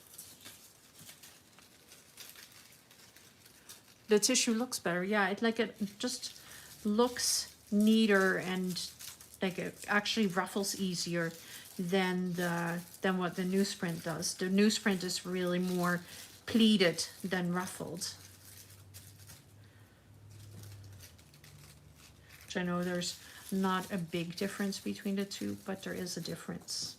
The tissue looks better, yeah. It just looks neater, and like it actually ruffles easier than what the newsprint does. The newsprint is really more pleated than ruffled. Which I know there's not a big difference between the 2, but there is a difference.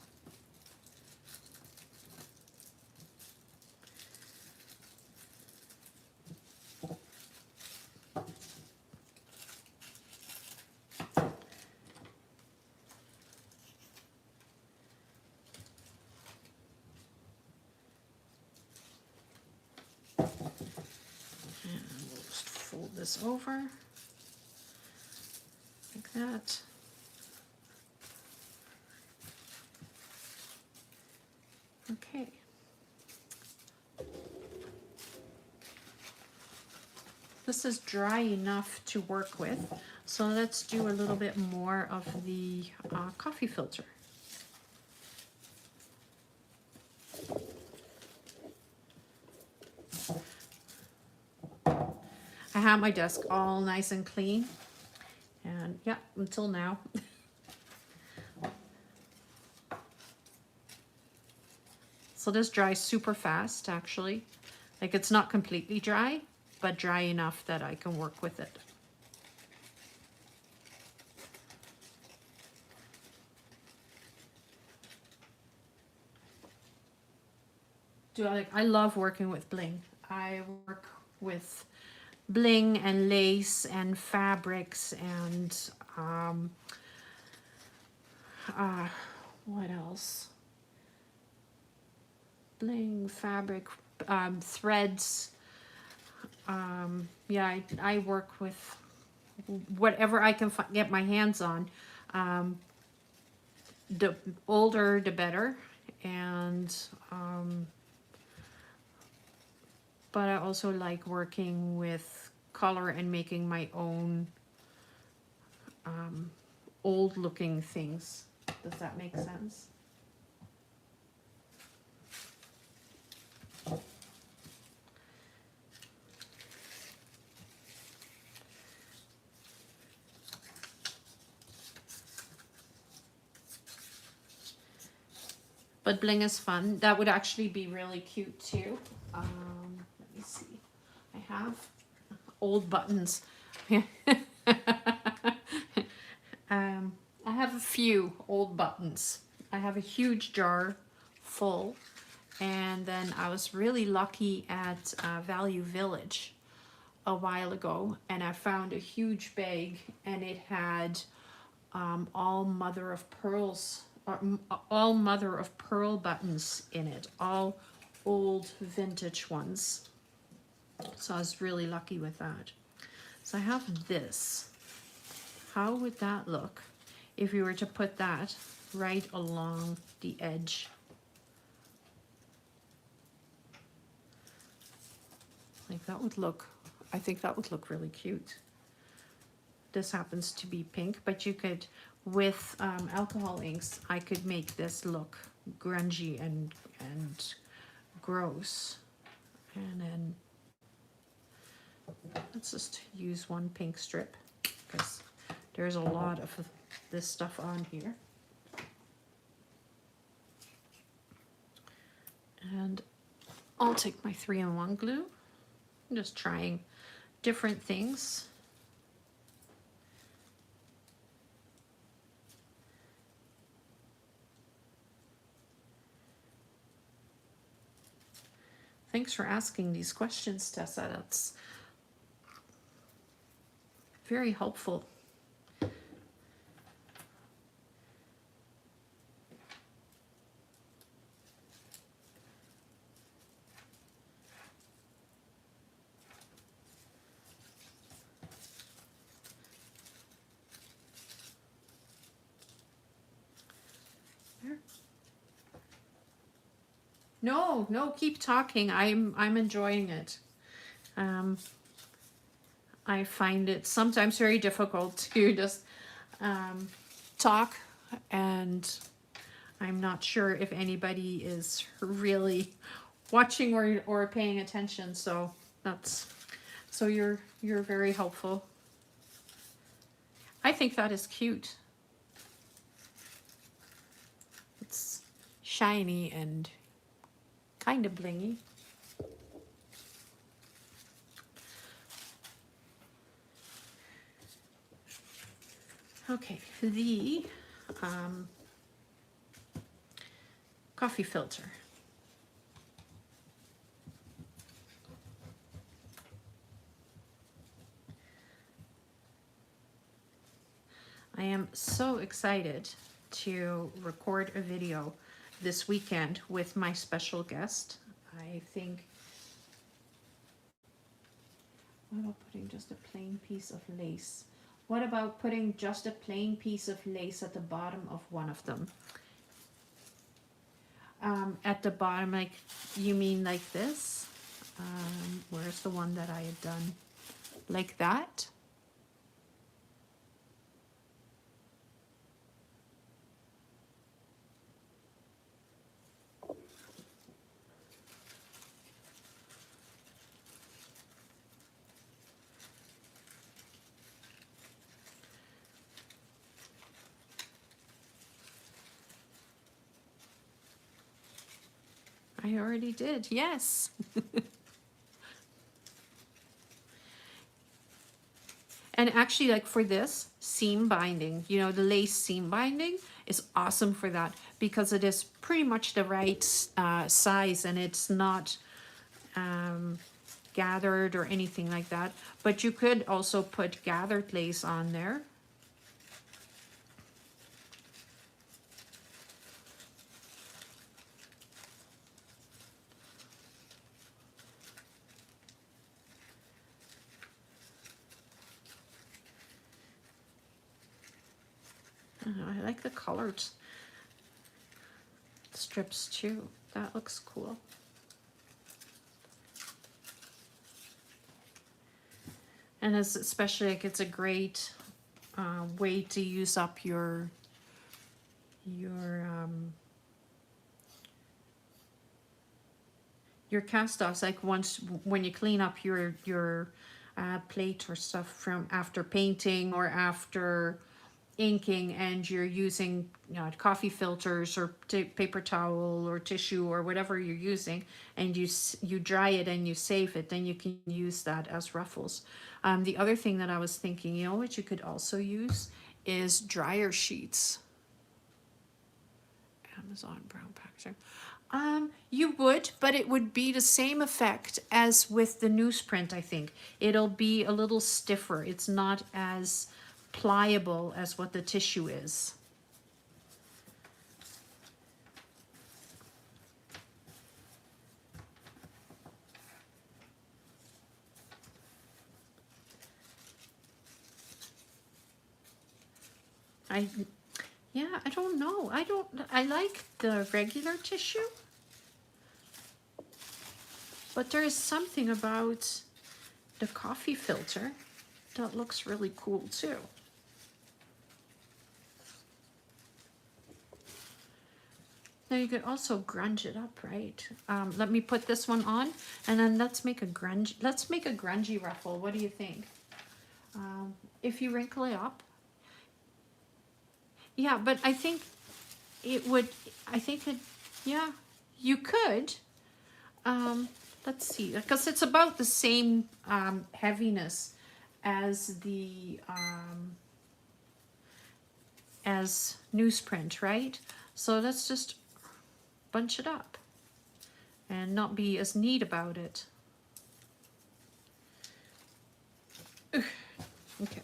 This over like that. Okay. This is dry enough to work with, so let's do a little bit more of the coffee filter. I have my desk all nice and clean, and yeah, until now. So this dries super fast, actually. Like it's not completely dry, but dry enough that I can work with it. I love working with bling. I work with bling and lace and fabrics and what else? Bling, fabric, threads. Yeah, I work with whatever I can get my hands on. The older, the better. And but I also like working with color and making my own old looking things. Does that make sense? But bling is fun. That would actually be really cute too. Let me see. I have old buttons. I have a few old buttons. I have a huge jar full, and then I was really lucky at Value Village a while ago, and I found a huge bag, and it had all mother of pearl buttons in it, all old vintage ones. So I was really lucky with that. So I have this. How would that look if you were to put that right along the edge? Like that would look, I think that would look really cute. This happens to be pink, but you could, with alcohol inks, I could make this look grungy and gross. And then let's just use one pink strip because there's a lot of this stuff on here. And I'll take my 3-in-1 glue. I'm just trying different things. Thanks for asking these questions, Tessa. That's very helpful. No, keep talking. I'm enjoying it. I find it sometimes very difficult to just talk, and I'm not sure if anybody is really watching or paying attention. So you're very helpful. I think that is cute. It's shiny and kind of blingy. Okay, the coffee filter. I am so excited to record a video this weekend with my special guest. I think, what about putting just a plain piece of lace? What about putting just a plain piece of lace at the bottom of one of them? At the bottom, like, you mean like this? Where's the one that I had done? Like that? I already did, yes. And actually, like for this seam binding, you know, the lace seam binding is awesome for that because it is pretty much the right size, and it's not gathered or anything like that. But you could also put gathered lace on there. I like the colored strips too. That looks cool. And it's especially like it's a great way to use up your cast offs. Like when you clean up your plate or stuff from after painting or after inking, and you're using, you know, coffee filters or paper towel or tissue or whatever you're using, and you dry it and you save it, then you can use that as ruffles. The other thing that I was thinking, you know, what you could also use is dryer sheets. Amazon brown packaging. You would, but it would be the same effect as with the newsprint, I think. It'll be a little stiffer. It's not as pliable as what the tissue is. Yeah, I don't know. I like the regular tissue, but there is something about the coffee filter that looks really cool too. Now you could also grunge it up, right? Let me put this one on, and then let's make a grungy ruffle. What do you think? If you wrinkle it up, yeah, but I think it would. I think it. Yeah, you could. Let's see, because it's about the same heaviness as the as newsprint, right? So let's just bunch it up and not be as neat about it. Ugh. Okay.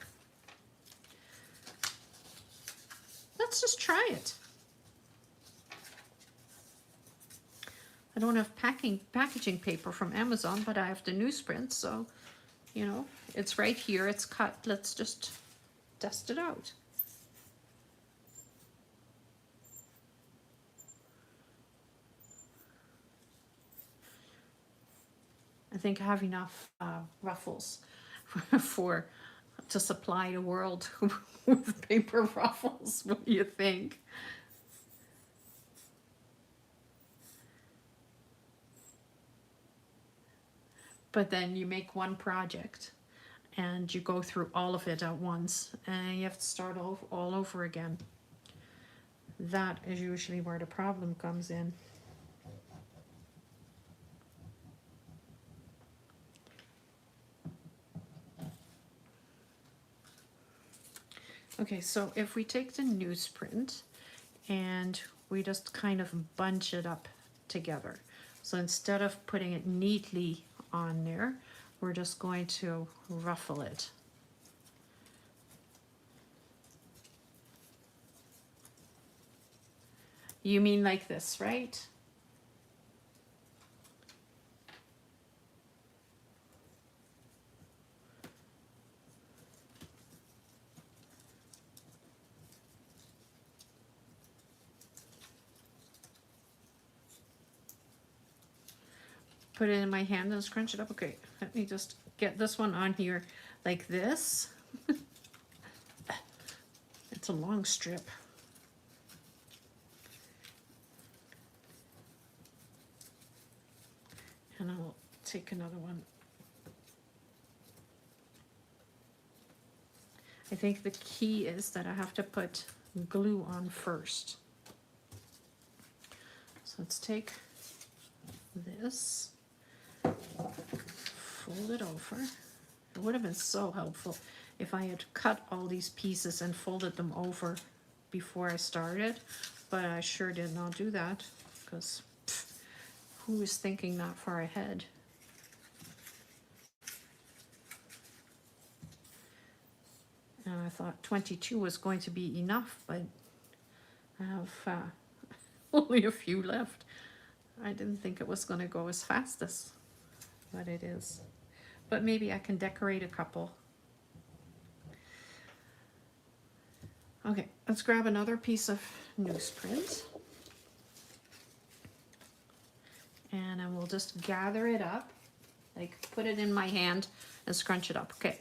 Let's just try it. I don't have packaging paper from Amazon, but I have the newsprint, so, you know, it's right here, it's cut. Let's just test it out. I think I have enough ruffles to supply the world with paper ruffles. What do you think? But then you make one project and you go through all of it at once and you have to start all over again. That is usually where the problem comes in. Okay, so if we take the newsprint and we just kind of bunch it up together. So instead of putting it neatly on there, we're just going to ruffle it. You mean like this, right? Put it in my hand and scrunch it up. Okay, let me just get this one on here like this. It's a long strip. And I'll take another one. I think the key is that I have to put glue on first. So let's take this, fold it over. It would have been so helpful if I had cut all these pieces and folded them over before I started, but I sure did not do that because who is thinking that far ahead? And I thought 22 was going to be enough, but I have only a few left. I didn't think it was going to go as fast as what it is. But maybe I can decorate a couple. Okay, let's grab another piece of newsprint. And then we'll just gather it up, like put it in my hand and scrunch it up. Okay,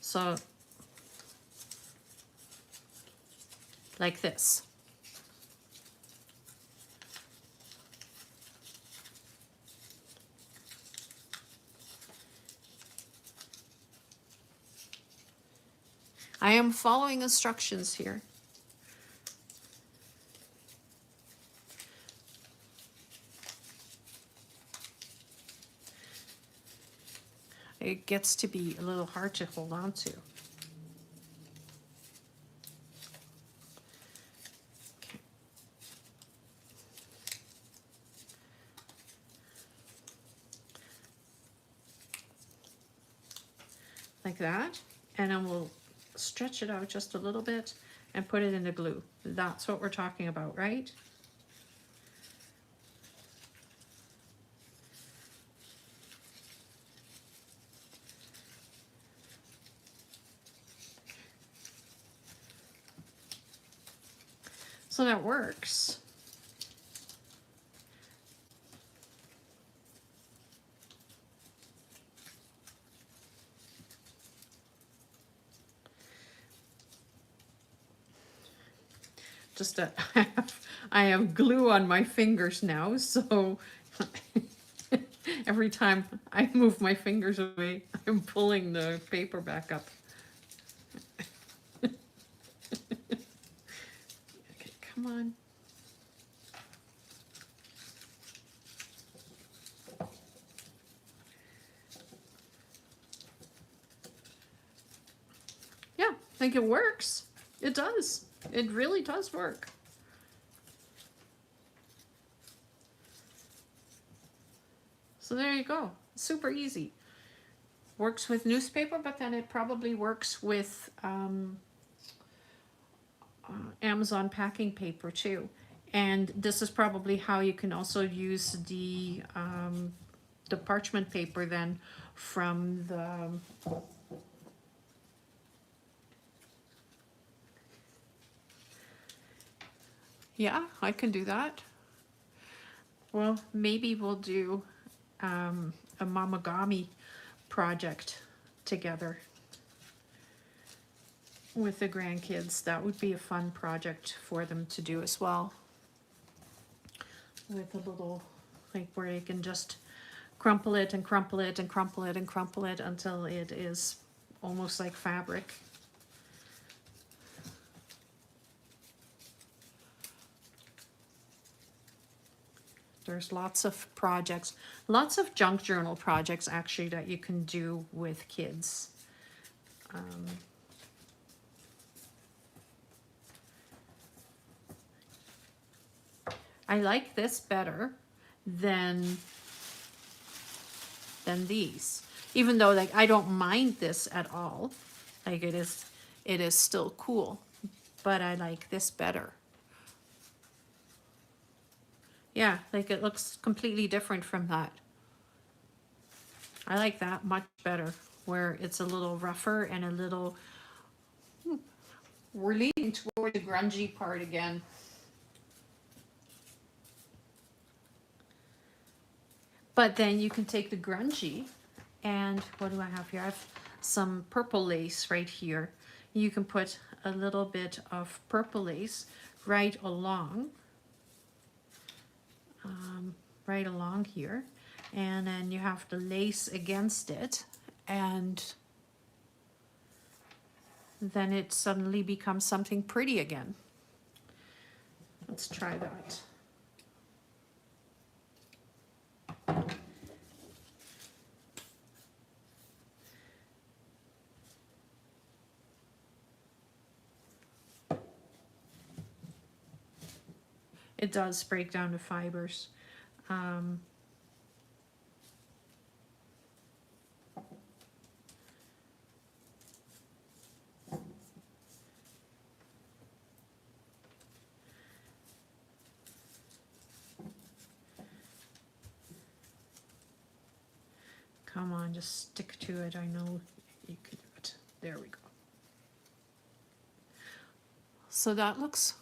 so like this. I am following instructions here. It gets to be a little hard to hold on to. Okay. Like that, and then we'll stretch it out just a little bit and put it in the glue. That's what we're talking about, right? So that works. Just that I have glue on my fingers now, so every time I move my fingers away, I'm pulling the paper back up. Okay, come on. Yeah, I think it works. It does. It really does work. So there you go. Super easy. Works with newspaper, but then it probably works with Amazon packing paper too. And this is probably how you can also use the parchment paper then from the yeah, I can do that. Well, maybe we'll do a mamagami project together with the grandkids. That would be a fun project for them to do as well. With a little, like where you can just crumple it and crumple it and crumple it and crumple it until it is almost like fabric. There's lots of projects, lots of junk journal projects actually that you can do with kids. I like this better than these, even though like I don't mind this at all. Like it is still cool, but I like this better. Yeah, like it looks completely different from that. I like that much better, where it's a little rougher and a little, we're leaning toward the grungy part again. But then you can take the grungy, and what do I have here? I have some purple lace right here. You can put a little bit of purple lace right along here, and then you have the lace against it, and then it suddenly becomes something pretty again. Let's try that. It does break down the fibers. Come on, just stick to it. I know you can do it. There we go. So that looks,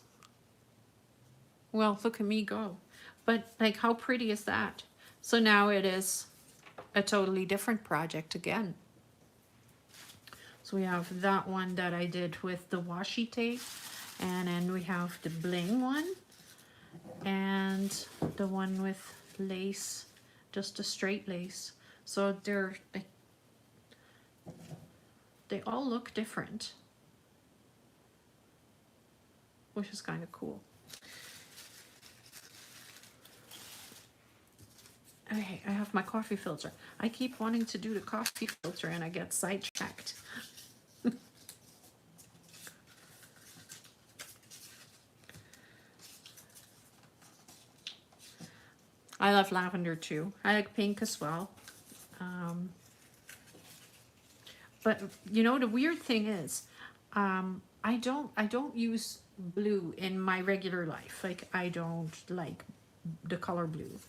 well, look at me go. But like, how pretty is that? So now it is a totally different project again. So we have that one that I did with the washi tape, and then we have the bling one, and the one with lace, just a straight lace. So they all look different, which is kind of cool. Okay, I have my coffee filter. I keep wanting to do the coffee filter and I get sidetracked. I love lavender too. I like pink as well. But you know, the weird thing is, I don't use blue in my regular life. Like I don't like the color blue.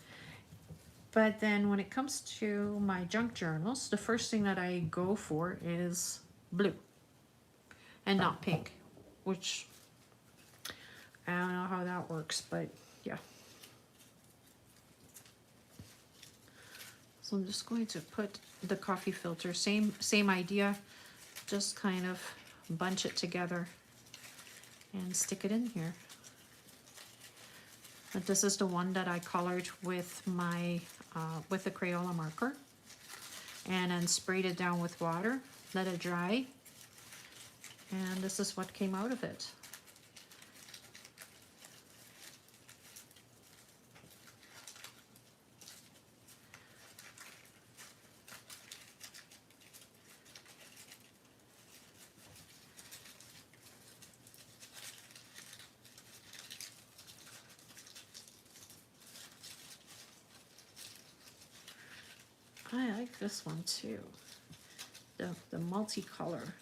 But then when it comes to my junk journals, the first thing that I go for is blue and not pink, which I don't know how that works, but yeah. So I'm just going to put the coffee filter, same idea, just kind of bunch it together and stick it in here. But this is the one that I colored with my with the Crayola marker, and then sprayed it down with water, let it dry, and this is what came out of it. I like this one too, the multicolor.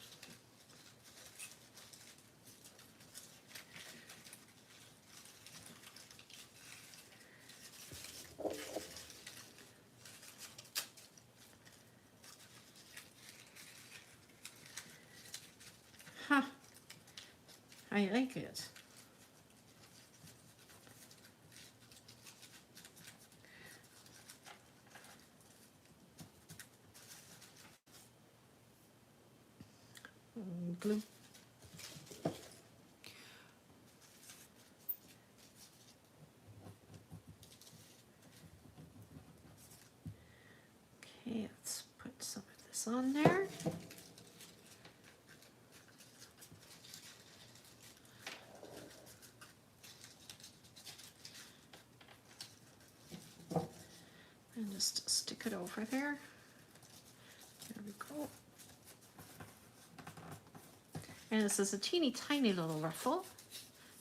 Huh, I like it. Glue. Okay, let's put some of this on there. And just stick it over there. There we go. And this is a teeny tiny little ruffle,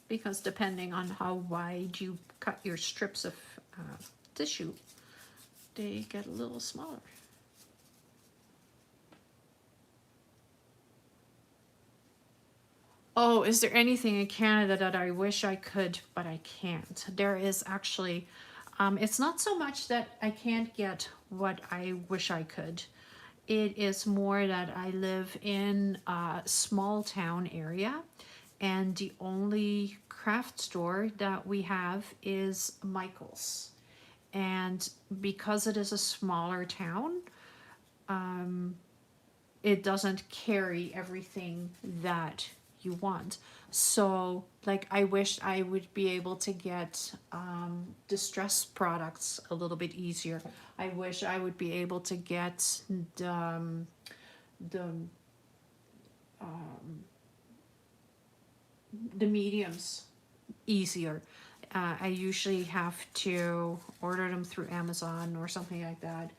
because depending on how wide you cut your strips of tissue, they get a little smaller. Oh, is there anything in Canada that I wish I could, but I can't? There is actually, it's not so much that I can't get what I wish I could. It is more that I live in a small town area, and the only craft store that we have is Michael's. And because it is a smaller town, it doesn't carry everything that you want. So like, I wish I would be able to get distress products a little bit easier. I wish I would be able to get the mediums easier. I usually have to order them through Amazon or something like that.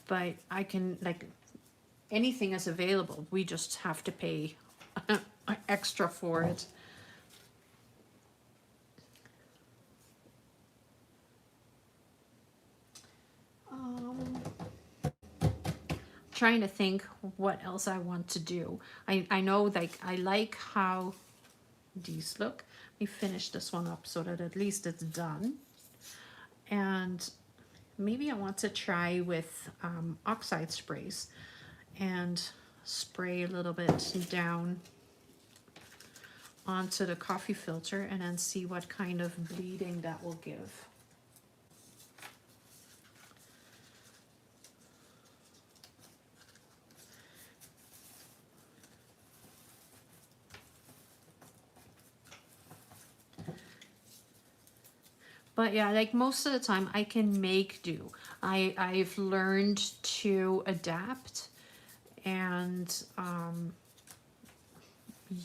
But I can, like, anything is available. We just have to pay extra for it. Trying to think what else I want to do. I know, like, I like how these look. Let me finish this one up so that at least it's done. And maybe I want to try with oxide sprays and spray a little bit down onto the coffee filter and then see what kind of bleeding that will give. But yeah, like, most of the time I can make do. I've learned to adapt and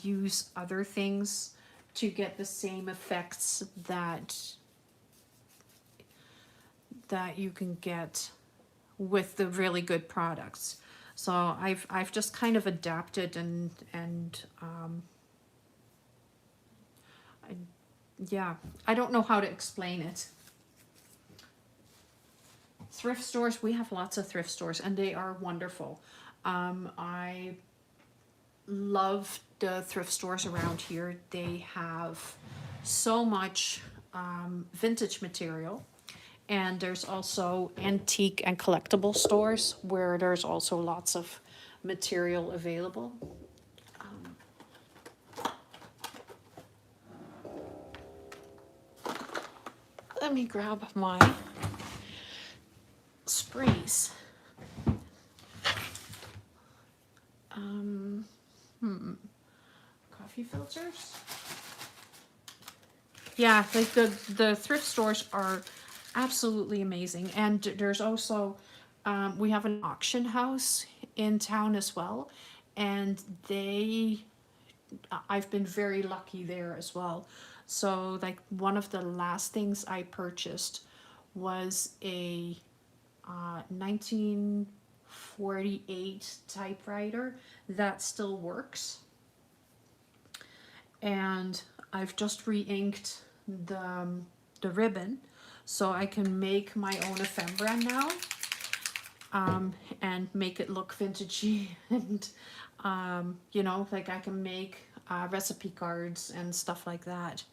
use other things to get the same effects that you can get with the really good products. So I've just kind of adapted and yeah, I don't know how to explain it. Thrift stores, we have lots of thrift stores and they are wonderful. I love the thrift stores around here. They have so much vintage material, and there's also antique and collectible stores where there's also lots of material available. let me grab my sprays. Coffee filters. Yeah, like the thrift stores are absolutely amazing. And there's also, we have an auction house in town as well. And I've been very lucky there as well. So like one of the last things I purchased was a 1948 typewriter that still works. And I've just re-inked the ribbon so I can make my own ephemera now, and make it look vintagey. And you know, like I can make recipe cards and stuff like that.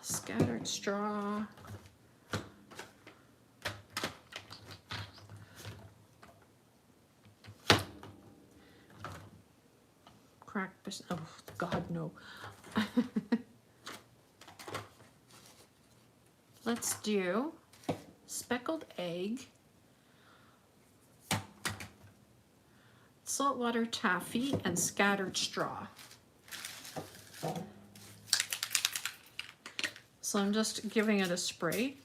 Scattered straw. Cracked, oh God, no. Let's do speckled egg, saltwater taffy, and scattered straw. So I'm just giving it a spray.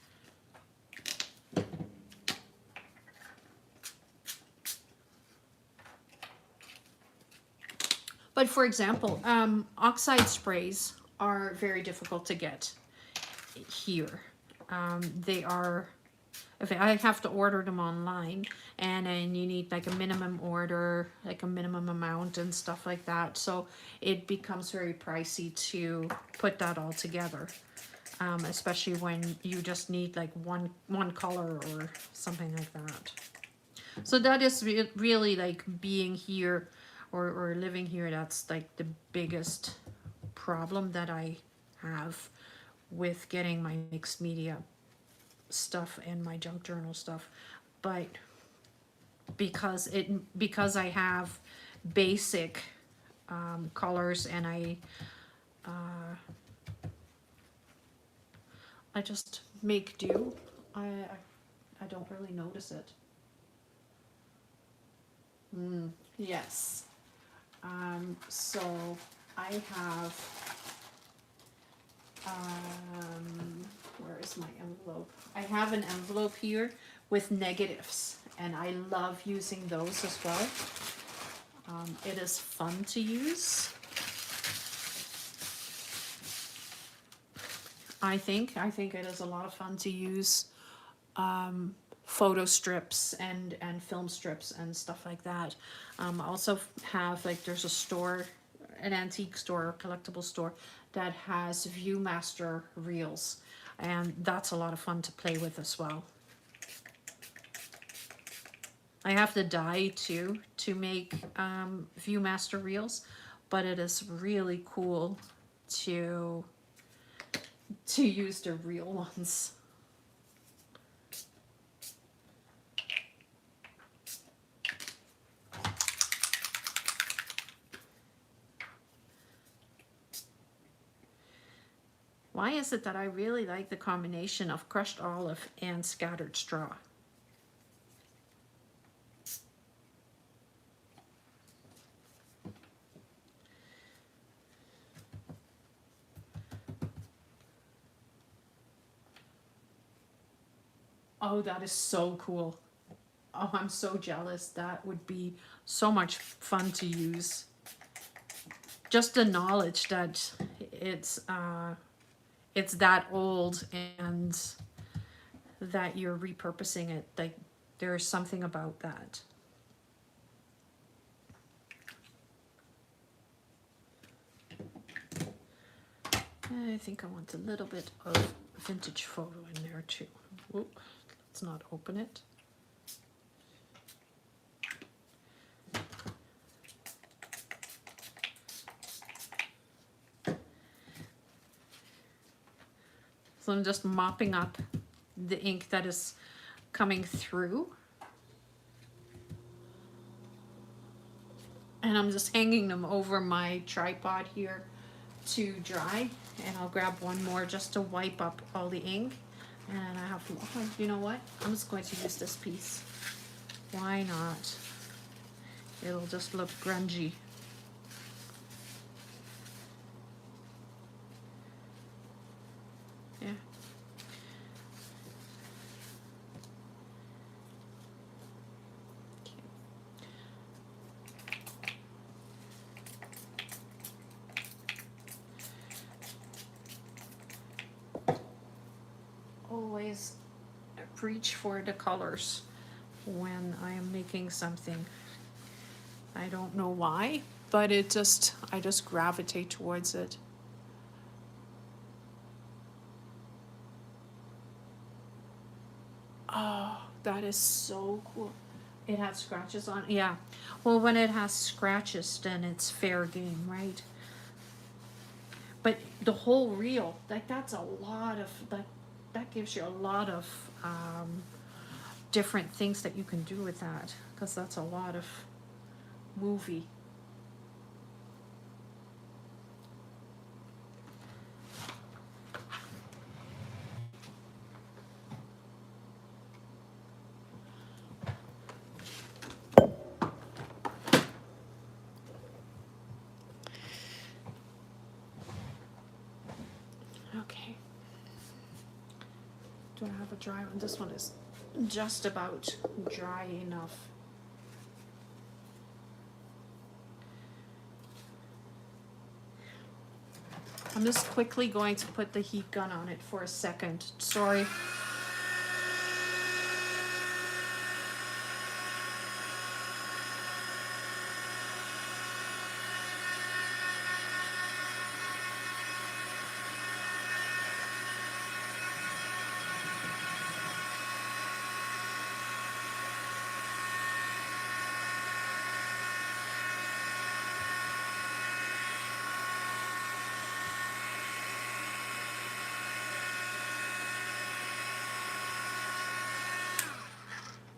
But for example, oxide sprays are very difficult to get here. They are, if I have to order them online, and then you need like a minimum order, like a minimum amount and stuff like that. So it becomes very pricey to put that all together, especially when you just need like one color or something like that. So that is really like being here or living here. That's like the biggest problem that I have with getting my mixed media stuff and my junk journal stuff. But because I have basic colors, and I just make do, I don't really notice it. Yes. So I have, where is my envelope? I have an envelope here with negatives, and I love using those as well. It is fun to use. I think it is a lot of fun to use photo strips and film strips and stuff like that. I also have, like, there's a store, an antique store, a collectible store that has Viewmaster reels, and that's a lot of fun to play with as well. I have the die too to make Viewmaster reels, but it is really cool to use the real ones. Why is it that I really like the combination of crushed olive and scattered straw? Oh, that is so cool. Oh, I'm so jealous. That would be so much fun to use. Just the knowledge that it's that old and that you're repurposing it. Like, there's something about that. I think I want a little bit of vintage photo in there too. Ooh, let's not open it. So I'm just mopping up the ink that is coming through. And I'm just hanging them over my tripod here to dry. And I'll grab one more just to wipe up all the ink. And I have, oh, you know what? I'm just going to use this piece. Why not? It'll just look grungy. Yeah. Always reach for the colors when I am making something. I don't know why, but I just gravitate towards it. Oh, that is so cool. It has scratches on it. Yeah. Well, when it has scratches, then it's fair game, right? But the whole reel, like that's a lot of, like, that gives you a lot of different things that you can do with that, because that's a lot of movie. Okay. Do I have a dry one? This one is just about dry enough. I'm just quickly going to put the heat gun on it for a second. Sorry.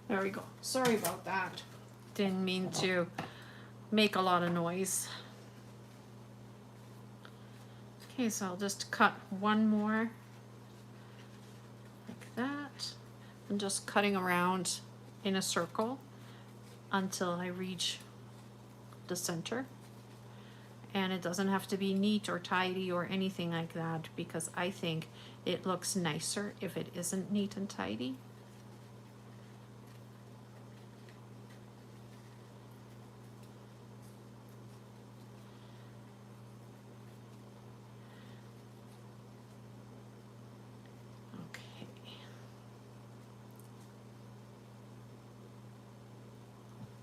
There we go. Sorry about that. Didn't mean to make a lot of noise. Okay, so I'll just cut one more like that. I'm just cutting around in a circle until I reach the center. And it doesn't have to be neat or tidy or anything like that, because I think it looks nicer if it isn't neat and tidy.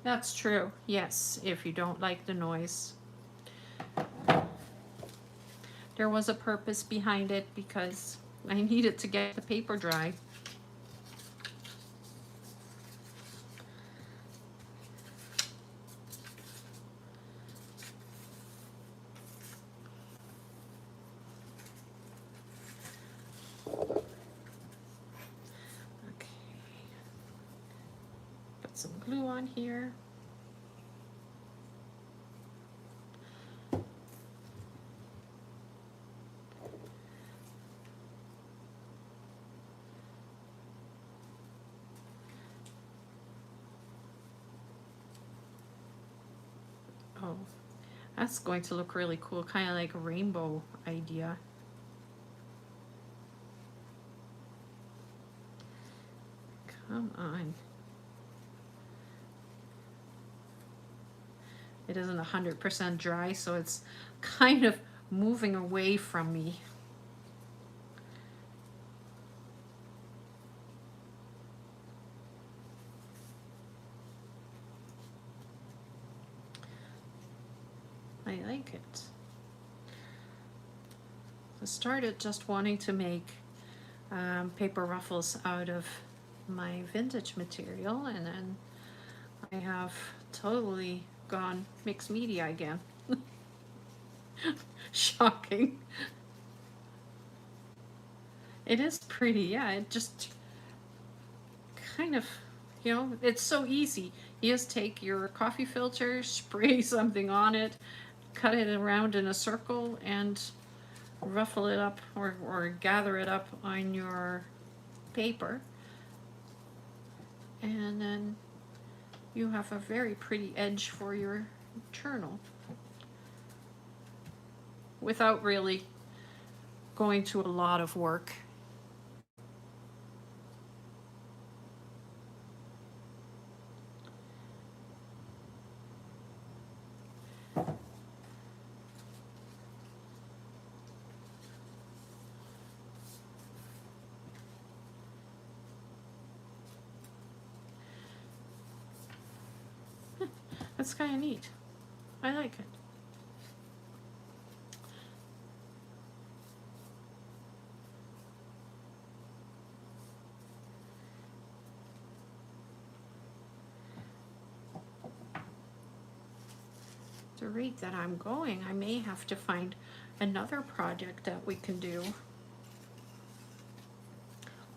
That's true, yes, if you don't like the noise. There was a purpose behind it because I needed to get the paper dry. Okay. Put some glue on here. Oh, that's going to look really cool, kind of like a rainbow idea. Come on. It isn't 100% dry, so it's kind of moving away from me. I like it. I started just wanting to make paper ruffles out of my vintage material, and then I have totally gone mixed media again. Shocking. It is pretty, yeah. It just kind of, you know, it's so easy. You just take your coffee filter, spray something on it, cut it around in a circle, and ruffle it up or gather it up on your paper. And then you have a very pretty edge for your journal without really going to a lot of work. That's kind of neat. I like it. The rate that I'm going, I may have to find another project that we can do.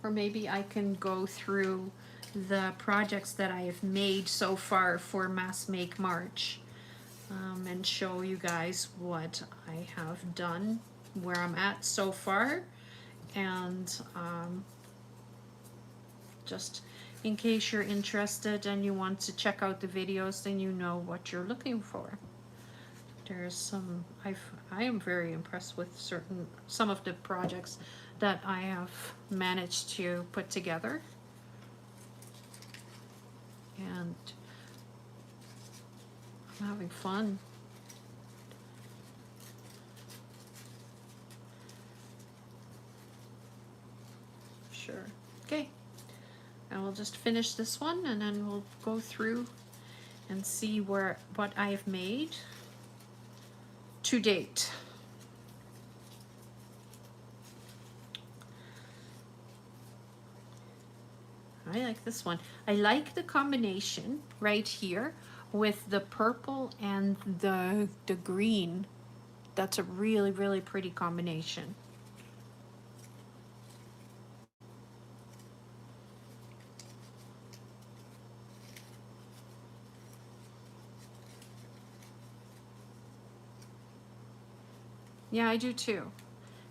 Or maybe I can go through the projects that I have made so far for Mass Make March, and show you guys what I have done, where I'm at so far, and just in case you're interested and you want to check out the videos, then you know what you're looking for. There's some, I am very impressed with some of the projects that I have managed to put together. And I'm having fun. Sure. Okay. And we'll just finish this one and then we'll go through and see what I have made to date. I like this one. I like the combination right here with the purple and the green. That's a really, really pretty combination. Yeah, I do too.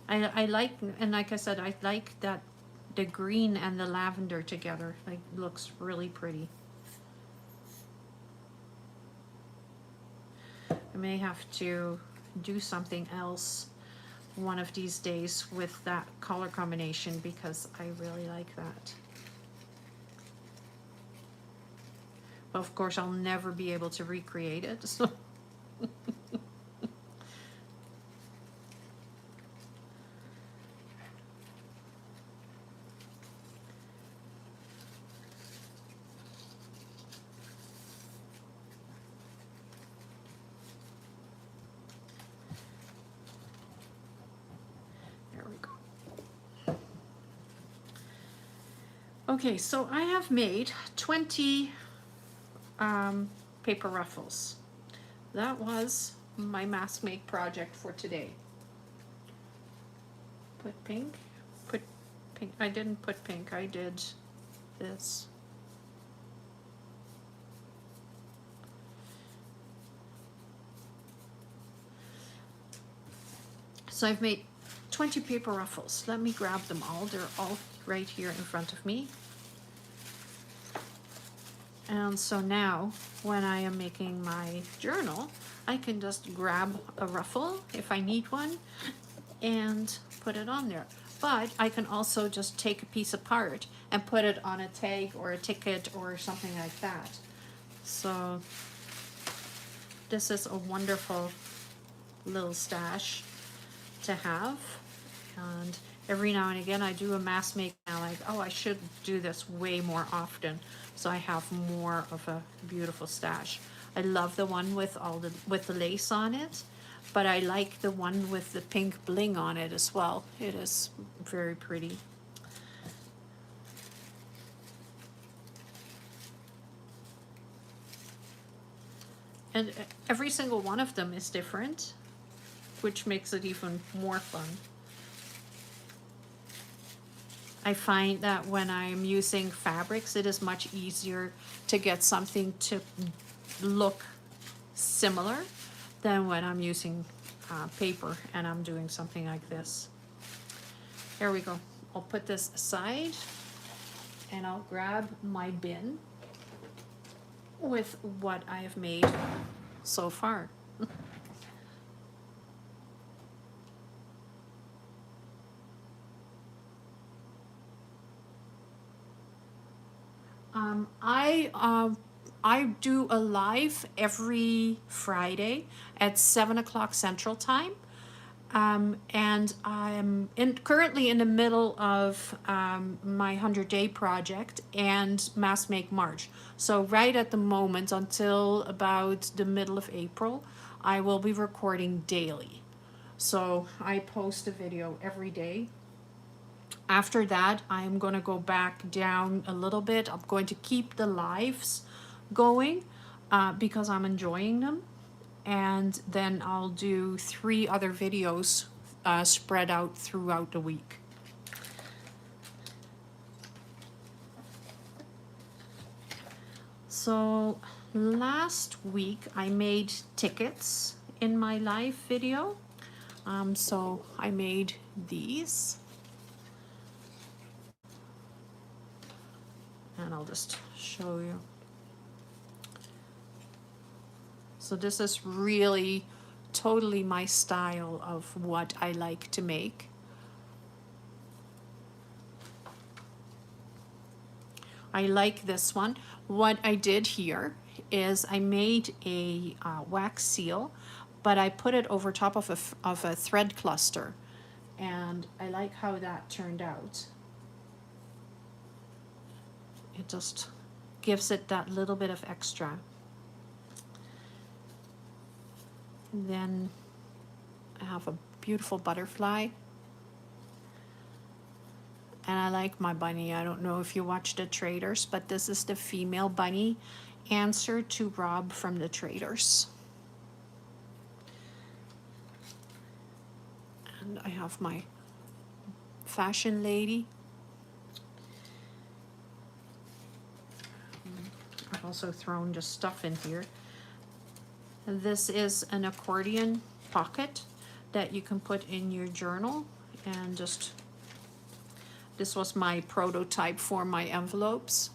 I like, and like I said, I like that the green and the lavender together. Like, looks really pretty. I may have to do something else one of these days with that color combination because I really like that. But of course, I'll never be able to recreate it, so. Okay, so I have made 20 paper ruffles. That was my Mass Make project for today. Put pink, put pink. I didn't put pink, I did this. So I've made 20 paper ruffles. Let me grab them all. They're all right here in front of me. And so now, when I am making my journal, I can just grab a ruffle if I need one and put it on there. But I can also just take a piece apart and put it on a tag or a ticket or something like that. So this is a wonderful little stash to have. And every now and again I do a mass make, and I'm like, oh, I should do this way more often, so I have more of a beautiful stash. I love the one with the lace on it, but I like the one with the pink bling on it as well. It is very pretty. And every single one of them is different, which makes it even more fun. I find that when I'm using fabrics, it is much easier to get something to look similar than when I'm using paper and I'm doing something like this. Here we go. I'll put this aside and I'll grab my bin with what I have made so far. I do a live every Friday at 7 o'clock Central Time. And I'm currently in the middle of my 100-day project and Mass Make March. So right at the moment, until about the middle of April, I will be recording daily. So I post a video every day. After that, I'm going to go back down a little bit. I'm going to keep the lives going because I'm enjoying them. And then I'll do 3 other videos spread out throughout the week. So last week I made tickets in my live video. So I made these. And I'll just show you. So this is really totally my style of what I like to make. I like this one. What I did here is I made a wax seal, but I put it over top of a thread cluster. And I like how that turned out. It just gives it that little bit of extra. And then I have a beautiful butterfly. And I like my bunny. I don't know if you watch the Traders, but this is the female bunny answer to Rob from the Traders. And I have my fashion lady. I've also thrown just stuff in here. This is an accordion pocket that you can put in your journal, and just, this was my prototype for my envelopes.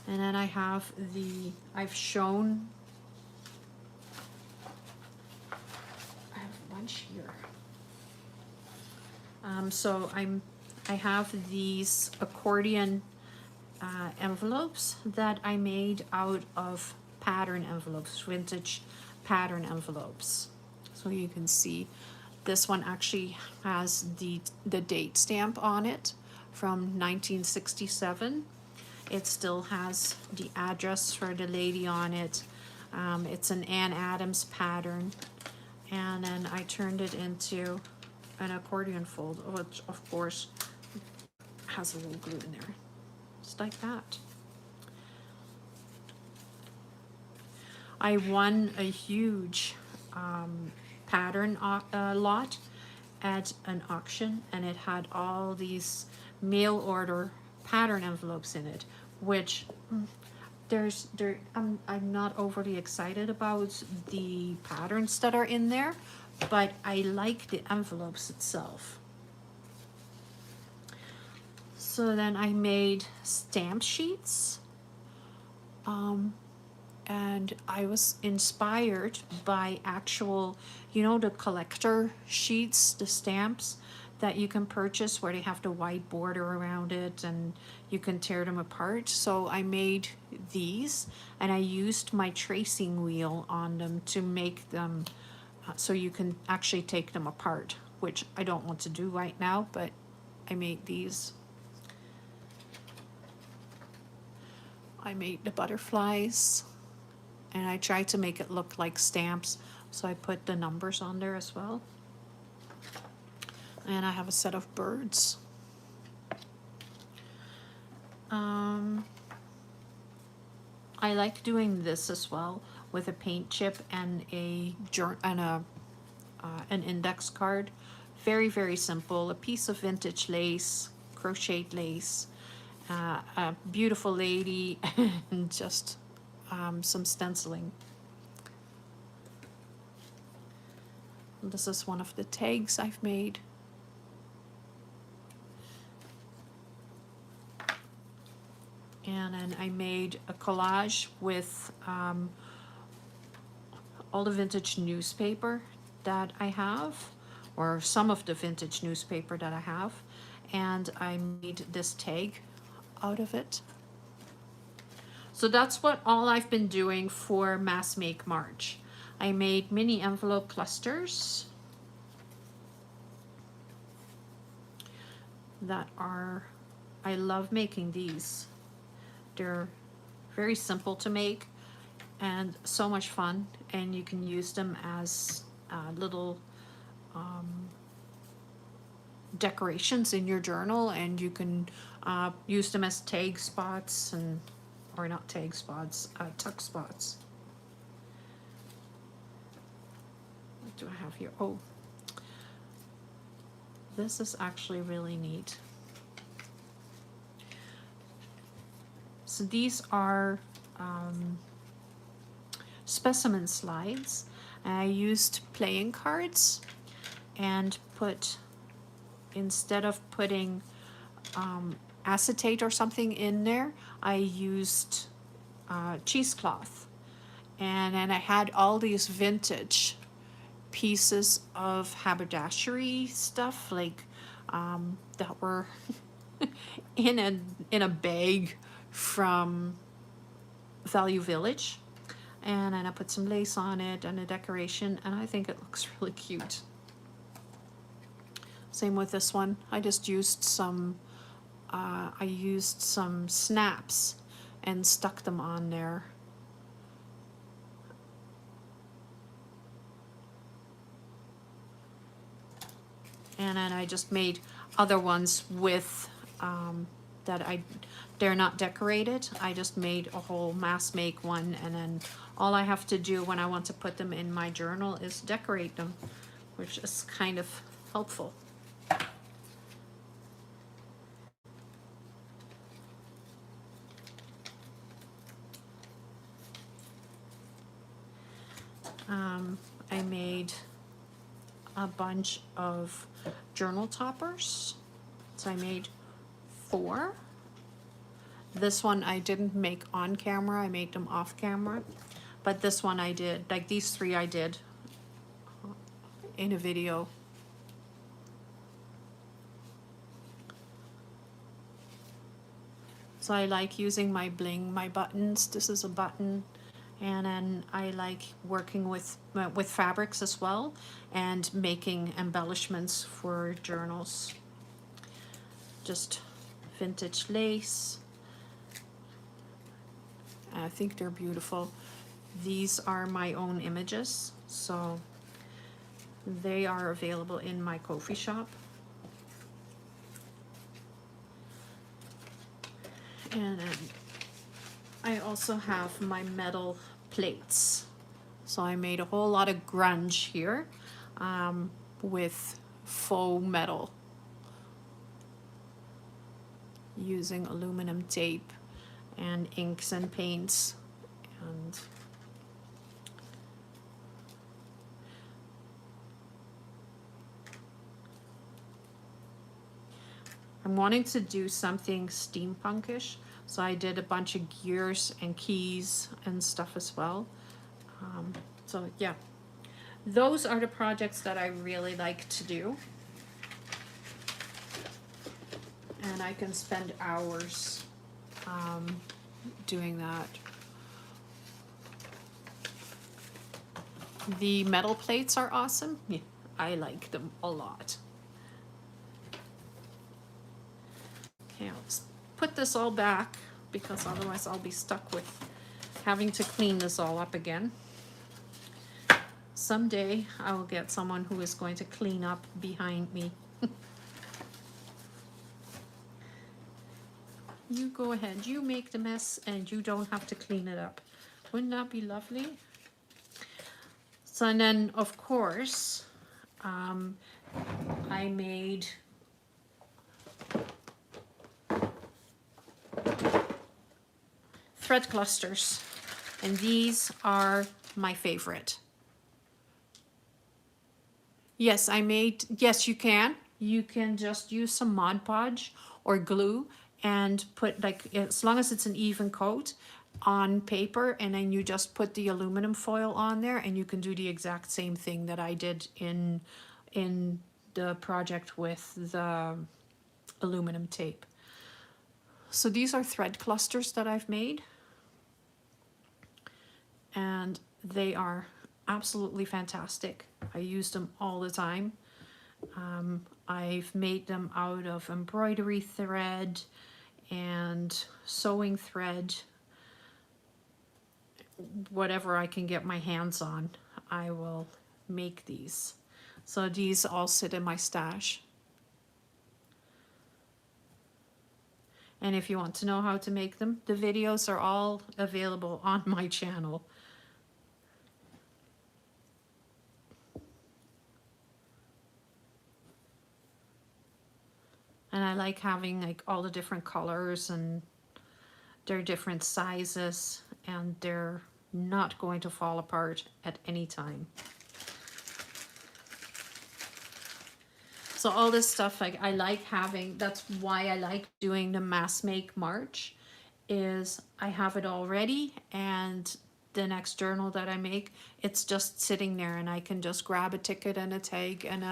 And then I have I've shown, I have a bunch here. So I have these accordion envelopes that I made out of pattern envelopes, vintage pattern envelopes. So you can see this one actually has the date stamp on it from 1967. It still has the address for the lady on it. It's an Ann Adams pattern. And then I turned it into an accordion fold, which of course has a little glue in there. Just like that. I won a huge pattern lot at an auction, and it had all these mail order pattern envelopes in it, which I'm not overly excited about the patterns that are in there, but I like the envelopes itself. So then I made stamp sheets. And I was inspired by actual, you know, the collector sheets, the stamps that you can purchase where they have the white border around it and you can tear them apart. So I made these, and I used my tracing wheel on them to make them so you can actually take them apart, which I don't want to do right now, but I made these. I made the butterflies. And I tried to make it look like stamps, so I put the numbers on there as well. And I have a set of birds. I like doing this as well with a paint chip and an index card. Very, very simple. A piece of vintage lace, crocheted lace, a beautiful lady, and just some stenciling. This is one of the tags I've made. And then I made a collage with all the vintage newspaper that I have, or some of the vintage newspaper that I have, and I made this tag out of it. So that's what all I've been doing for Mass Make March. I made mini envelope clusters that are, I love making these. They're very simple to make and so much fun, and you can use them as little decorations in your journal, and you can use them as tag spots, and or not tag spots, tuck spots. What do I have here? Oh, this is actually really neat. So these are specimen slides. I used playing cards and put, instead of putting acetate or something in there, I used cheesecloth. And then I had all these vintage pieces of haberdashery stuff, like that were in a bag from Value Village, and then I put some lace on it and a decoration, and I think it looks really cute. Same with this one. I just used some snaps and stuck them on there. And then I just made other ones with they're not decorated. I just made a whole mass make one, and then all I have to do when I want to put them in my journal is decorate them, which is kind of helpful. I made a bunch of journal toppers. So I made 4. This one I didn't make on camera, I made them off camera. But this one I did, like these 3 I did in a video. So I like using my bling, my buttons. This is a button. And then I like working with fabrics as well, and making embellishments for journals. Just vintage lace. I think they're beautiful. These are my own images, so they are available in my Ko-fi shop. And then I also have my metal plates. So I made a whole lot of grunge here with faux metal using aluminum tape and inks and paints. And I'm wanting to do something steampunkish, so I did a bunch of gears and keys and stuff as well. So yeah, those are the projects that I really like to do. And I can spend hours doing that. The metal plates are awesome. Yeah, I like them a lot. Okay, I'll just put this all back because otherwise I'll be stuck with having to clean this all up again. Someday I will get someone who is going to clean up behind me. You go ahead, you make the mess and you don't have to clean it up. Wouldn't that be lovely? So, and then of course, I made thread clusters. And these are my favorite. Yes, yes, you can. You can just use some Mod Podge or glue and put, like, as long as it's an even coat on paper, and then you just put the aluminum foil on there, and you can do the exact same thing that I did in the project with the aluminum tape. So these are thread clusters that I've made, and they are absolutely fantastic. I use them all the time. I've made them out of embroidery thread and sewing thread. Whatever I can get my hands on, I will make these. So these all sit in my stash. And if you want to know how to make them, the videos are all available on my channel. And I like having like all the different colors, and they're different sizes, and they're not going to fall apart at any time. So all this stuff, like, I like having, that's why I like doing the Mass Make March, is I have it all ready, and the next journal that I make, it's just sitting there, and I can just grab a ticket and a tag and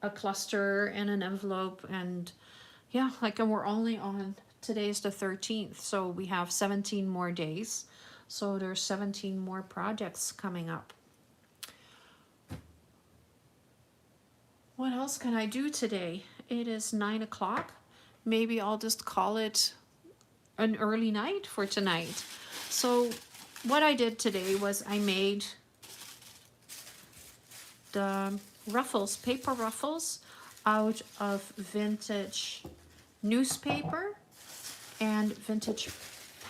a cluster and an envelope. And yeah, like, and we're only on, today's the 13th, so we have 17 more days. So there's 17 more projects coming up. What else can I do today? It is 9 o'clock. Maybe I'll just call it an early night for tonight. So what I did today was I made the ruffles, paper ruffles, out of vintage newspaper and vintage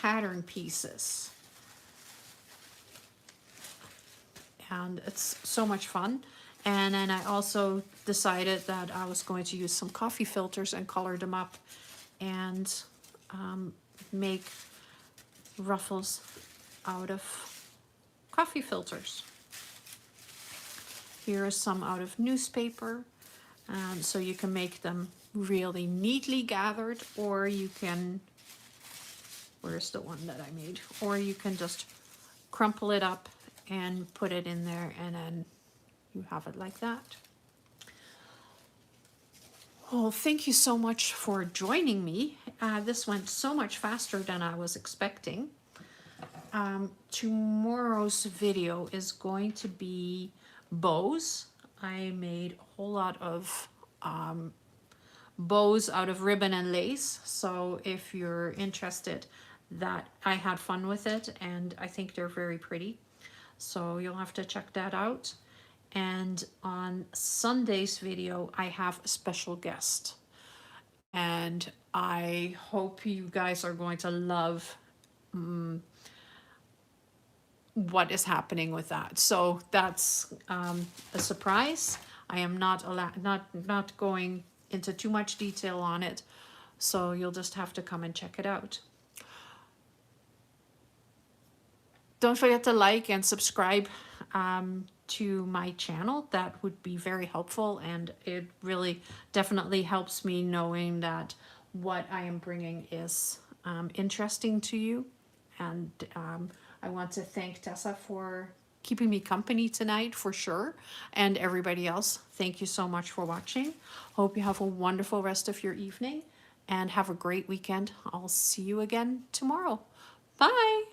pattern pieces. And it's so much fun. And then I also decided that I was going to use some coffee filters and color them up and make ruffles out of coffee filters. Here is some out of newspaper. So you can make them really neatly gathered, or you can, where's the one that I made? Or you can just crumple it up and put it in there, and then you have it like that. Well, thank you so much for joining me. This went so much faster than I was expecting. Tomorrow's video is going to be bows. I made a whole lot of bows out of ribbon and lace. So if you're interested, that I had fun with it, and I think they're very pretty. So you'll have to check that out. And on Sunday's video, I have a special guest. And I hope you guys are going to love what is happening with that. So that's a surprise. I am not going into too much detail on it. So you'll just have to come and check it out. Don't forget to like and subscribe to my channel. That would be very helpful, and it really definitely helps me knowing that what I am bringing is interesting to you. And I want to thank Tessa for keeping me company tonight, for sure, and everybody else. Thank you so much for watching. Hope you have a wonderful rest of your evening, and have a great weekend. I'll see you again tomorrow. Bye.